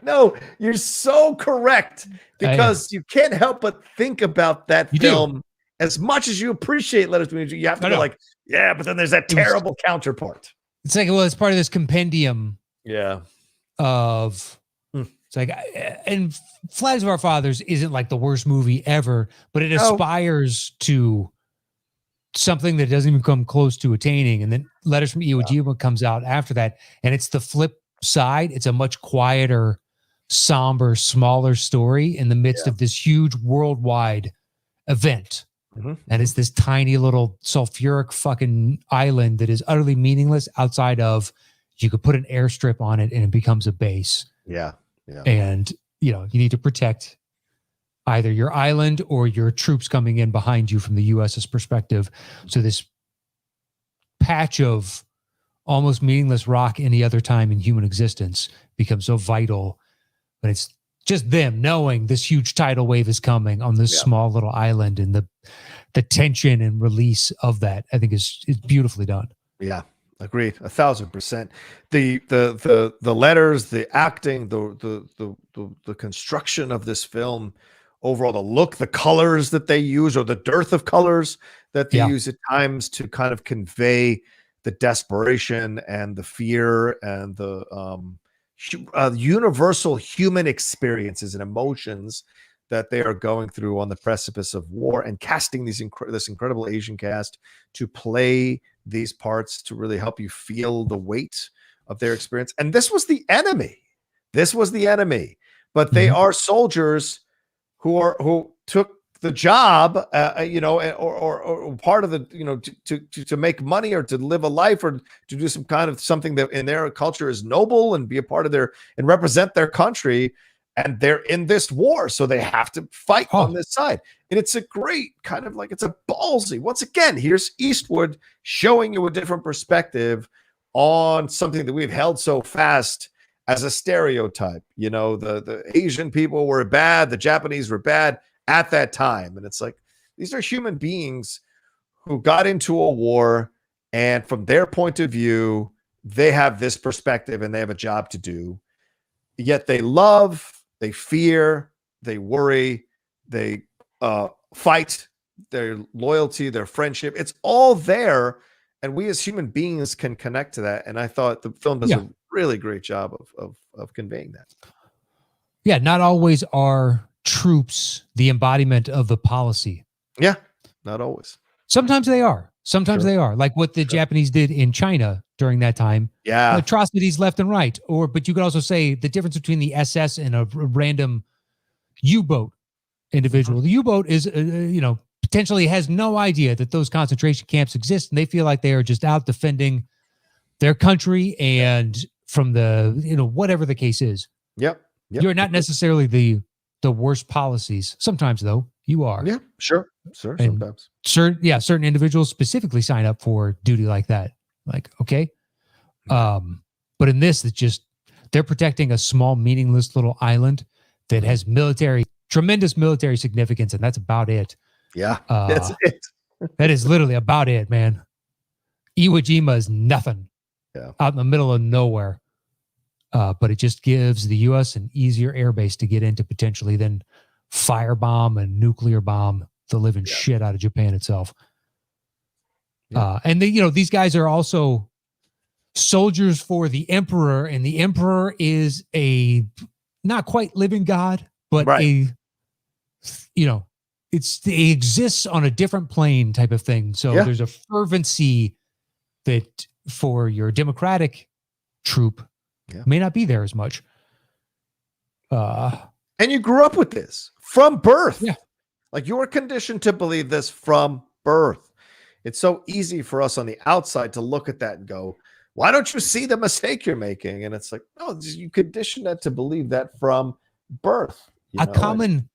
No, you're so correct, because you can't help but think about that film. As much as you appreciate Letters from Iwo Jima, you have to go like, yeah, but then there's that terrible counterpart. It's like, well, it's part of this compendium. Yeah. Of it's like, and Flags of Our Fathers isn't like the worst movie ever, but it aspires to something that doesn't even come close to attaining. And then Letters from Iwo Jima comes out after that, and it's the flip side. It's a much quieter, somber, smaller story in the midst of this huge worldwide event. And it's this tiny little sulfuric fucking island that is utterly meaningless outside of, you could put an airstrip on it and it becomes a base. Yeah. Yeah. And, you need to protect either your island or your troops coming in behind you from the US's perspective. So this patch of almost meaningless rock any other time in human existence becomes so vital. But it's just them knowing this huge tidal wave is coming on this small little island, and the tension and release of that, I think is beautifully done. Yeah. Agreed, 1,000%. The letters, the acting, the construction of this film, overall, the look, the colors that they use, or the dearth of colors that they use at times to kind of convey the desperation and the fear and the universal human experiences and emotions that they are going through on the precipice of war, and casting this incredible Asian cast to play these parts to really help you feel the weight of their experience. And this was the enemy. But they are soldiers who took the job, or part of the, to make money or to live a life or to do some kind of something that in their culture is noble and be a part of and represent their country. And they're in this war, so they have to fight on this side. And it's a great kind of like, it's a ballsy. Once again, here's Eastwood showing you a different perspective on something that we've held so fast as a stereotype. The Asian people were bad, the Japanese were bad at that time. And it's like, these are human beings who got into a war, and from their point of view, they have this perspective and they have a job to do. Yet they love, they fear, they worry, they fight, their loyalty, their friendship. It's all there. And we as human beings can connect to that. And I thought the film does a really great job of conveying that. Yeah, not always are troops the embodiment of the policy. Yeah, not always. Sometimes they are. Sometimes they are. Like what the Japanese did in China during that time. Yeah. Atrocities left and right. But you could also say the difference between the SS and a random U-boat individual. The U-boat is, potentially has no idea that those concentration camps exist, and they feel like they are just out defending their country and from the, whatever the case is. Yep. You're not necessarily the worst policies. Sometimes, though, you are. Yeah, sure. Sometimes. Certain individuals specifically sign up for duty like that. Like, okay. But in this, it's just, they're protecting a small, meaningless little island that has tremendous military significance, and that's about it. Yeah, that's it. That is literally about it, man. Iwo Jima is nothing out in the middle of nowhere. But it just gives the U.S. an easier airbase to get into potentially than firebomb and nuclear bomb the living shit out of Japan itself. And these guys are also soldiers for the emperor, and the emperor is a not quite living god, but it exists on a different plane type of thing. So there's a fervency that for your democratic troop may not be there as much. And you grew up with this from birth. Yeah. Like you were conditioned to believe this from birth. It's so easy for us on the outside to look at that and go, why don't you see the mistake you're making? And it's like, no, you condition that to believe that from birth. A common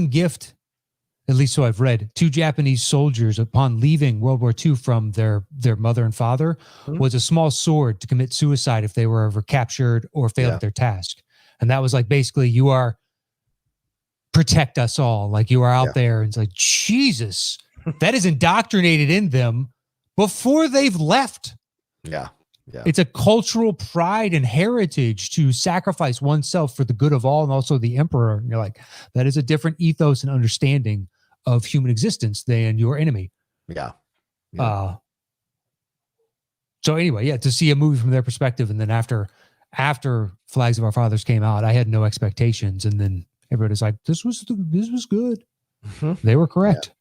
gift, at least so I've read, to Japanese soldiers upon leaving World War II from their mother and father was a small sword to commit suicide if they were ever captured or failed at their task. And that was like, basically, you are protect us all. Like you are out there. And it's like, Jesus, that is indoctrinated in them before they've left. Yeah. Yeah. It's a cultural pride and heritage to sacrifice oneself for the good of all and also the emperor. And you're like, that is a different ethos and understanding of human existence than your enemy. Yeah. So anyway, to see a movie from their perspective, and then after Flags of Our Fathers came out, I had no expectations, and then everybody's like, this was good. They were correct.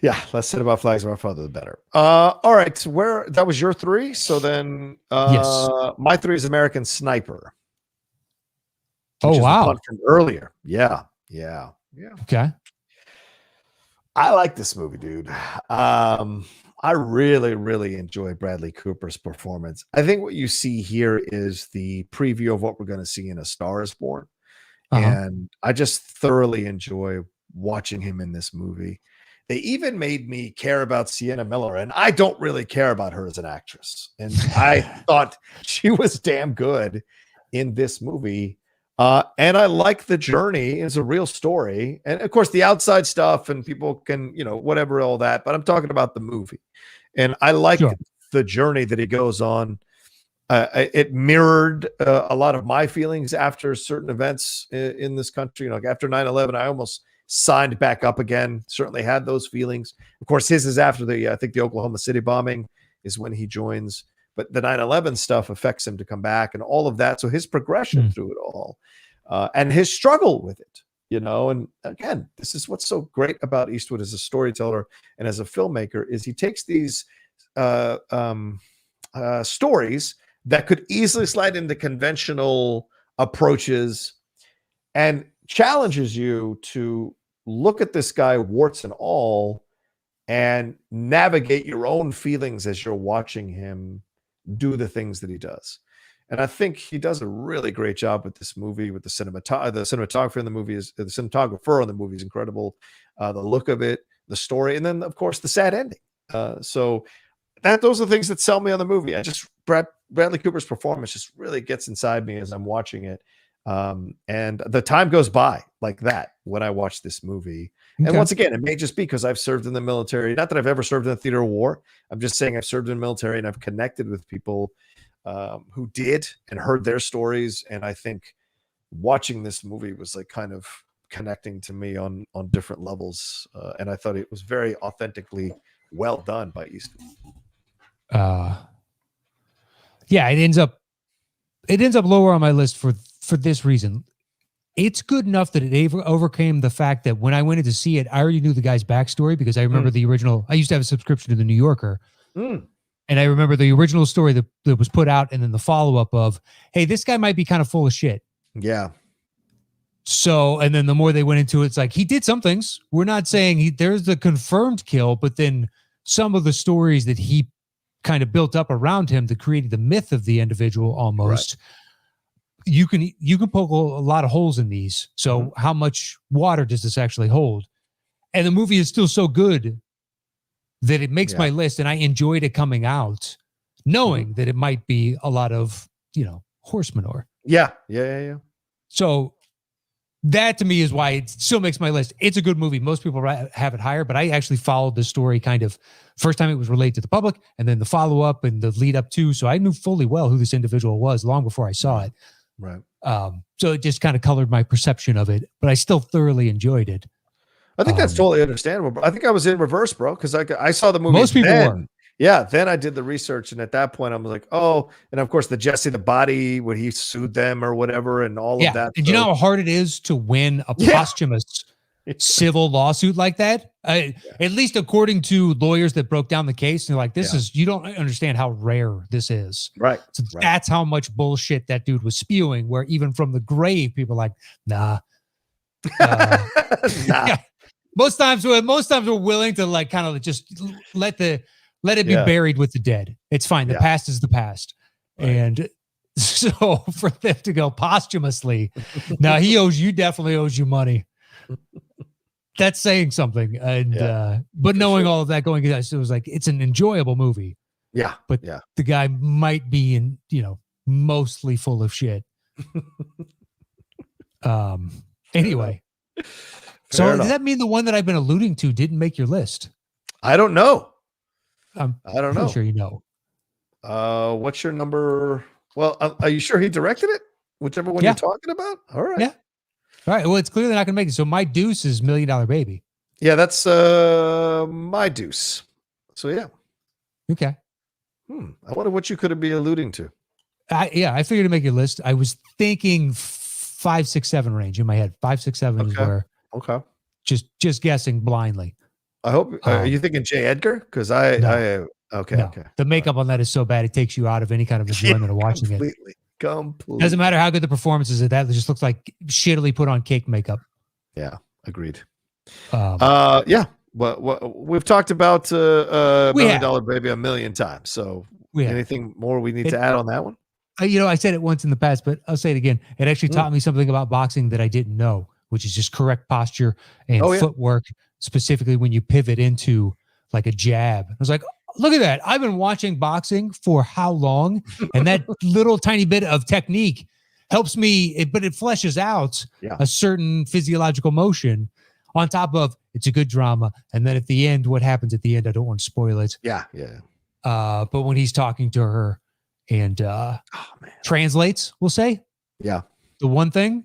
Yeah, less said about Flags of Our Father, the better. All right, so that was your 3. So then, yes, my 3 is American Sniper. Oh wow! From earlier, yeah. Okay, I like this movie, dude. I really, really enjoy Bradley Cooper's performance. I think what you see here is the preview of what we're going to see in A Star Is Born, and I just thoroughly enjoy watching him in this movie. They even made me care about Sienna Miller, and I don't really care about her as an actress. And I thought she was damn good in this movie. And I like the journey. It's a real story. And of course, the outside stuff, and people can, whatever, all that. But I'm talking about the movie. And I like the journey that he goes on. It mirrored a lot of my feelings after certain events in this country. Like after 9/11, I almost signed back up again. Certainly had those feelings. Of course, his is after I think the Oklahoma City bombing is when he joins, but the 9/11 stuff affects him to come back and all of that. So his progression through it all, and his struggle with it, and again, this is what's so great about Eastwood as a storyteller and as a filmmaker is he takes these stories that could easily slide into conventional approaches and challenges you to look at this guy, warts and all, and navigate your own feelings as you're watching him do the things that he does. And I think he does a really great job with this movie, with the cinematographer in the movie the cinematographer on the movie is incredible. The look of it, the story, and then of course the sad ending. So those are the things that sell me on the movie. Bradley Cooper's performance just really gets inside me as I'm watching it. And the time goes by like that when I watch this movie. Okay. And once again, it may just be because I've served in the military. Not that I've ever served in the theater of war. I'm just saying I've served in the military and I've connected with people who did and heard their stories. And I think watching this movie was like kind of connecting to me on different levels. And I thought it was very authentically well done by Eastwood. Yeah, it ends up lower on my list for this reason. It's good enough that it overcame the fact that when I went in to see it, I already knew the guy's backstory because I remember the original. I used to have a subscription to the New Yorker. And I remember the original story that was put out and then the follow-up of, hey, this guy might be kind of full of shit. Yeah. So, and then the more they went into it, it's like, he did some things. We're not saying there's the confirmed kill, but then some of the stories that he kind of built up around him that created the myth of the individual almost. Right. You can poke a lot of holes in these. So how much water does this actually hold? And the movie is still so good that it makes my list, and I enjoyed it coming out, knowing that it might be a lot of, horse manure. Yeah. So that to me is why it still makes my list. It's a good movie. Most people have it higher, but I actually followed the story kind of first time it was relayed to the public, and then the follow-up and the lead up to. So I knew fully well who this individual was long before I saw it. Right. So it just kind of colored my perception of it, but I still thoroughly enjoyed it. I think that's totally understandable. I think I was in reverse, bro, because I saw the movie. Most people were. Yeah, then I did the research, and at that point, I was like, oh, and of course, the Jesse the Body, when he sued them or whatever, and all of that. Did you know how hard it is to win a posthumous civil lawsuit like that. At least according to lawyers that broke down the case, they're like, you don't understand how rare this is. Right. So that's how much bullshit that dude was spewing, where even from the grave, people are like, nah. Nah. Yeah. Most times we're willing to like kind of just let it be buried with the dead. It's fine. The past is the past. Right. And so for them to go posthumously, now he definitely owes you money. That's saying something. And but knowing all of that going, it was like it's an enjoyable movie. Yeah. But the guy might be mostly full of shit. Anyway. So does that mean the one that I've been alluding to didn't make your list? I don't know. I don't know. Sure you know. What's your number? Well, are you sure he directed it? Whichever one you're talking about? All right. Yeah. All right. Well, it's clearly not going to make it. So my deuce is $1 Million Baby. Yeah, that's my deuce. So yeah. Okay. I wonder what you could be alluding to. I figured to make your list. I was thinking 5, 6, 7 range in my head. 5, 6, 7 is where. Okay. Just guessing blindly. I hope. Are you thinking J. Edgar? Because okay. The makeup on that is so bad it takes you out of any kind of enjoyment of watching it. Completely. Doesn't matter how good the performance is. That just looks like shittily put on cake makeup. Yeah, agreed. Yeah. Well, we've talked about $1 Million Baby a million times. So anything more we need to add on that one? I said it once in the past, but I'll say it again. It actually taught me something about boxing that I didn't know, which is just correct posture and footwork, specifically when you pivot into like a jab. I was like, look at that. I've been watching boxing for how long? And that little tiny bit of technique helps me, but it fleshes out a certain physiological motion on top of it's a good drama. And then at the end, what happens at the end, I don't want to spoil it. Yeah. But when he's talking to her and translates, we'll say. Yeah. The one thing,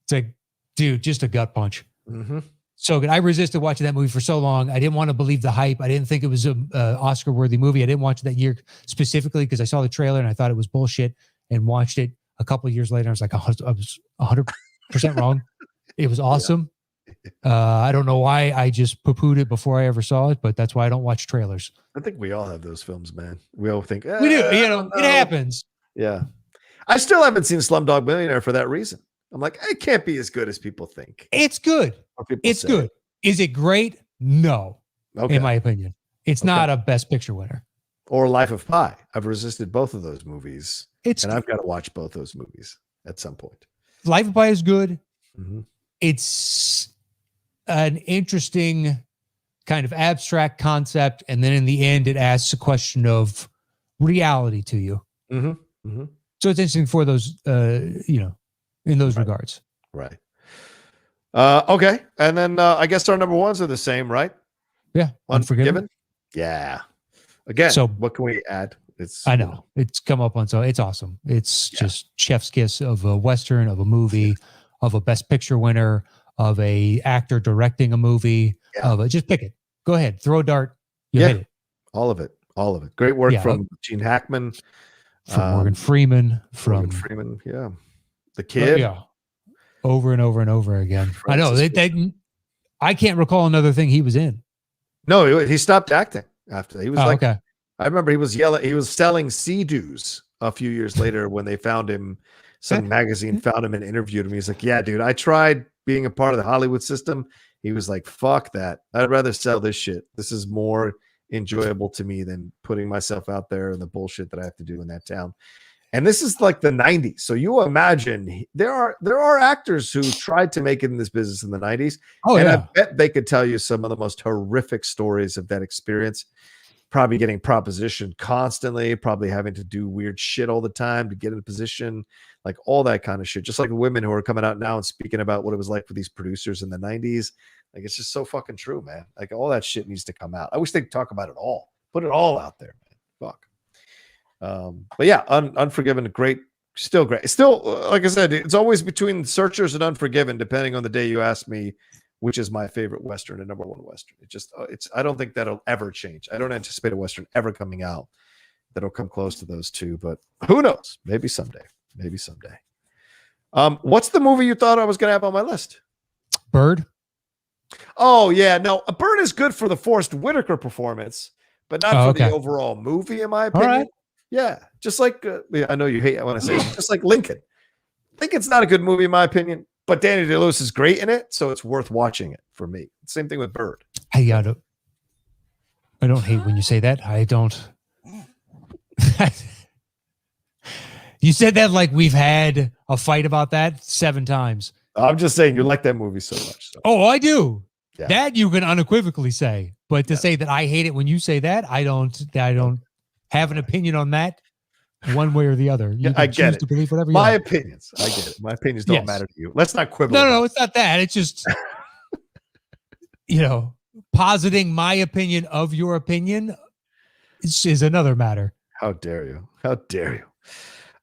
it's like, dude, just a gut punch. Mm-hmm. So good. I resisted watching that movie for so long. I didn't want to believe the hype. I didn't think it was an Oscar-worthy movie. I didn't watch it that year specifically because I saw the trailer and I thought it was bullshit and watched it a couple of years later. I was like, I was 100% wrrong. It was awesome. I don't know why I just poo-pooed it before I ever saw it, but that's why I don't watch trailers. I think we all have those films, man. We all think, we do. It happens. Yeah. I still haven't seen Slumdog Millionaire for that reason. I'm like, it can't be as good as people think. It's good. It's good. Is it great? No. Okay. In my opinion. It's not a Best Picture winner. Or Life of Pi. I've resisted both of those movies. And I've got to watch both those movies at some point. Life of Pi is good. Mm-hmm. It's an interesting kind of abstract concept. And then in the end, it asks a question of reality to you. Mm-hmm. Mm-hmm. So it's interesting for those, in those regards. Right. Okay. And then I guess our number ones are the same, right? Yeah. Unforgiven. Yeah. Again, so what can we add? I know it's come up on, so it's awesome. It's just chef's kiss of a Western, of a movie, of a Best Picture winner, of a actor directing a movie, just pick it. Go ahead. Throw a dart. You hit it. All of it. Great work from Gene Hackman. From Morgan Freeman. Yeah. The Kid. Over and over and over again. I know. I can't recall another thing he was in. No, he stopped acting after. He was okay. I remember he was selling Sea-Doos a few years later when they found him. Some magazine found him and interviewed him. He's like, yeah, dude, I tried being a part of the Hollywood system. He was like, fuck that. I'd rather sell this shit. This is more enjoyable to me than putting myself out there and the bullshit that I have to do in that town. And this is like the 90s. So you imagine there are actors who tried to make it in this business in the 90s. I bet they could tell you some of the most horrific stories of that experience. Probably getting propositioned constantly, probably having to do weird shit all the time to get in a position, like all that kind of shit. Just like the women who are coming out now and speaking about what it was like for these producers in the 90s. Like, it's just so fucking true, man. Like, all that shit needs to come out. I wish they'd talk about it all. Put it all out there, man. Fuck. But yeah, Unforgiven, great. Still great. Still, like I said, it's always between Searchers and Unforgiven, depending on the day you ask me which is my favorite Western and number one Western. I don't think that'll ever change. I don't anticipate a Western ever coming out that'll come close to those two, but who knows? Maybe someday. What's the movie you thought I was going to have on my list? Bird. Oh yeah, no, a Bird is good for the Forrest Whitaker performance, but not for the overall movie, in my opinion. Right. Yeah, just like I know you hate it when I say it, just like Lincoln. Lincoln's not a good movie, in my opinion, but Danny DeLewis is great in it, so it's worth watching it for me. Same thing with Bird. I don't hate when you say that. I don't. You said that like we've had a fight about that 7 times. I'm just saying you like that movie so much. So. Oh, I do. Yeah. That you can unequivocally say, but to say that I hate it when you say that, I don't have an opinion on that one way or the other. You I get it. To believe whatever My you opinions. I get it. My opinions don't matter to you. Let's not quibble. No, it's not that. It's just, positing my opinion of your opinion is another matter. How dare you? How dare you?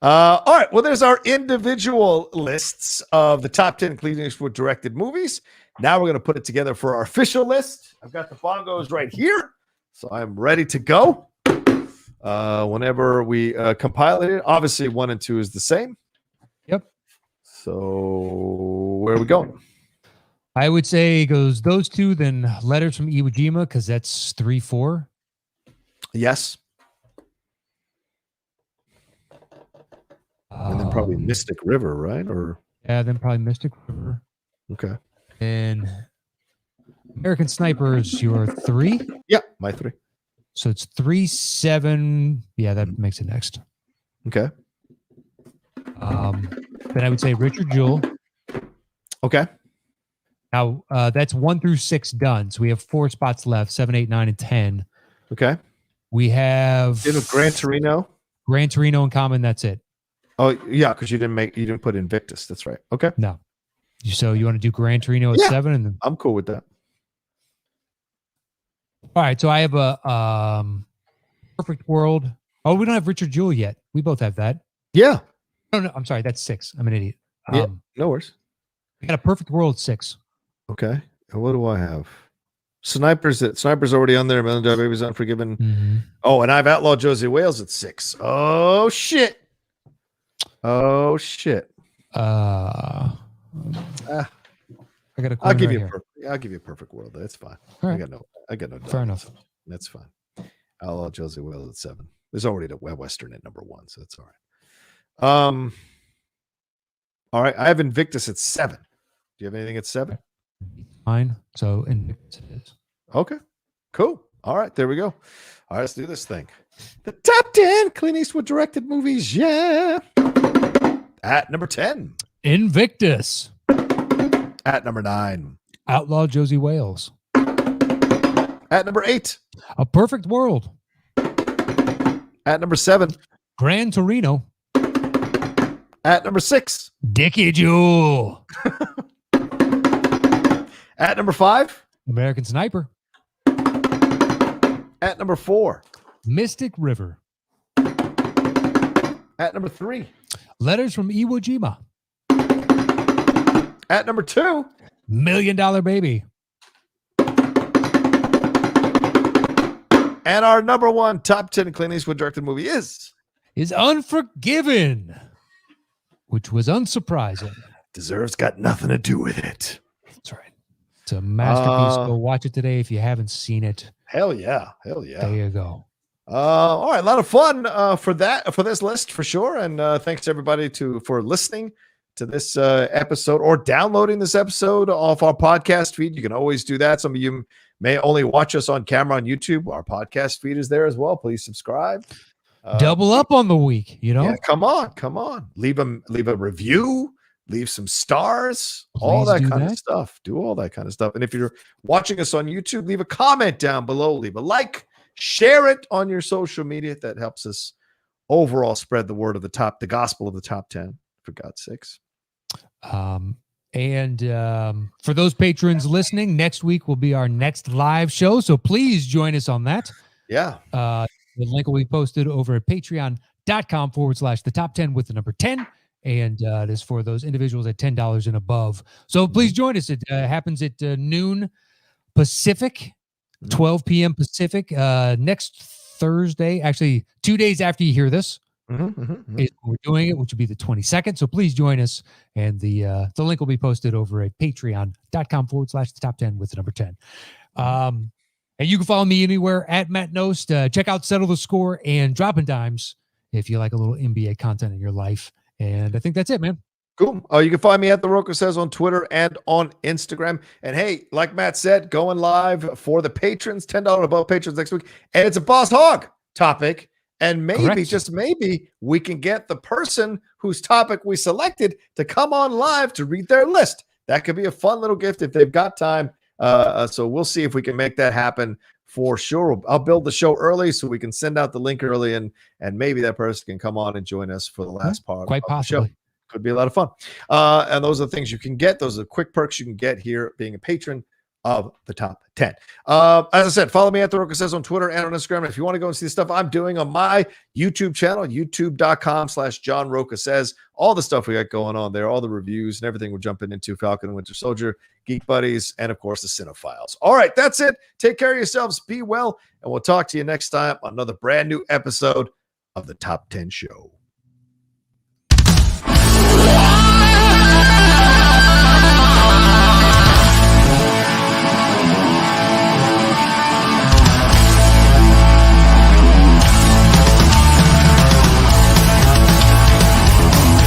All right. Well, there's our individual lists of the top 10 Clint Eastwood directed movies. Now we're going to put it together for our official list. I've got the bongos right here, so I'm ready to go. Whenever we compile it, obviously 1 and 2 is the same. Yep. So where are we going? I would say it goes those 2, then Letters from Iwo Jima, because that's 3, 4. Yes. And then probably Mystic River, right? Or then probably Mystic River. Okay. And American Sniper is your 3? Yeah, my 3. So it's 3, 7. Yeah, that makes it next. Okay. Then I would say Richard Jewell. Okay. Now that's 1 through 6 done. So we have 4 spots left: 7, 8, 9, and 10. Okay. We have Gran Torino. Gran Torino in common. That's it. Oh yeah, because you didn't put Invictus. That's right. Okay. No. So you want to do Gran Torino at 7, and then I'm cool with that. All right. So I have a Perfect World. Oh, we don't have Richard Jewell yet. We both have that. Yeah. No, I'm sorry. That's 6. I'm an idiot. No worries. We got a Perfect World 6. Okay. And what do I have? Sniper's already on there. Million Dollar Baby's Unforgiven. Mm-hmm. Oh, and I've outlawed Josie Wales at 6. Oh shit. I got a I'll give you a Perfect World. That's fine. Right. I got no Fair enough. That's fine. Outlaw Josie Wales at 7. There's already a Western at number 1, so that's all right. All right. I have Invictus at 7. Do you have anything at 7? Fine. So Invictus it is. Okay. Cool. All right. There we go. All right. Let's do this thing. The top 10 Clint Eastwood directed movies. Yeah. At number 10. Invictus. At number 9. Outlaw Josie Wales. At number 8. A Perfect World. At number 7. Gran Torino. At number 6. Dickie Jewell. At number 5. American Sniper. At number 4. Mystic River. At number 3. Letters from Iwo Jima. At number 2. Million Dollar Baby. And our number 1 top 10 Clint Eastwood directed movie is Unforgiven, which was unsurprising. Deserves got nothing to do with it. That's right. It's a masterpiece. Go watch it today if you haven't seen it. Hell yeah. Hell yeah. There you go. All right, a lot of fun for this list for sure, and thanks to everybody for listening to this episode or downloading this episode off our podcast feed. You can always do that. Some of you may only watch us on camera on YouTube. Our podcast feed is there as well. Please subscribe. Double up on the week. Yeah, come on. Leave a review. Leave some stars. All that kind of stuff. Do all that kind of stuff. And if you're watching us on YouTube, leave a comment down below. Leave a like. Share it on your social media. That helps us overall spread the word of the gospel of the top 10, for God's sakes. And for those patrons listening, next week will be our next live show. So please join us on that. Yeah. The link will be posted over at patreon.com/the top 10 with the number 10. And it is for those individuals at $10 and above. So please join us. It happens at noon Pacific. 12 p.m. Pacific next Thursday, actually 2 days after you hear this. is when we're doing it, which will be the 22nd. So please join us. And the link will be posted over at patreon.com/the top 10 with the number 10. And you can follow me anywhere at Matt Nost. Check out Settle the Score and Dropping Dimes if you like a little NBA content in your life. And I think that's it, man. Cool. Oh, you can find me at The Rocha Says on Twitter and on Instagram. And hey, like Matt said, going live for the patrons, $10 above patrons next week. And it's a Boss Hog topic. And maybe, Correct. just maybe, we can get the person whose topic we selected to come on live to read their list. That could be a fun little gift if they've got time. So we'll see if we can make that happen for sure. I'll build the show early so we can send out the link early, and maybe that person can come on and join us for the last part. Quite possibly. The show. Could be a lot of fun. And those are the things you can get. Those are the quick perks you can get here being a patron of the top 10. As I said, follow me at The Rocha Says on Twitter and on Instagram. And if you want to go and see the stuff I'm doing on my YouTube channel, youtube.com/John Rocha Says, all the stuff we got going on there, all the reviews and everything we're jumping into, Falcon and Winter Soldier, Geek Buddies, and of course the Cinephiles. All right, that's it. Take care of yourselves. Be well. And we'll talk to you next time on another brand new episode of the Top 10 Show.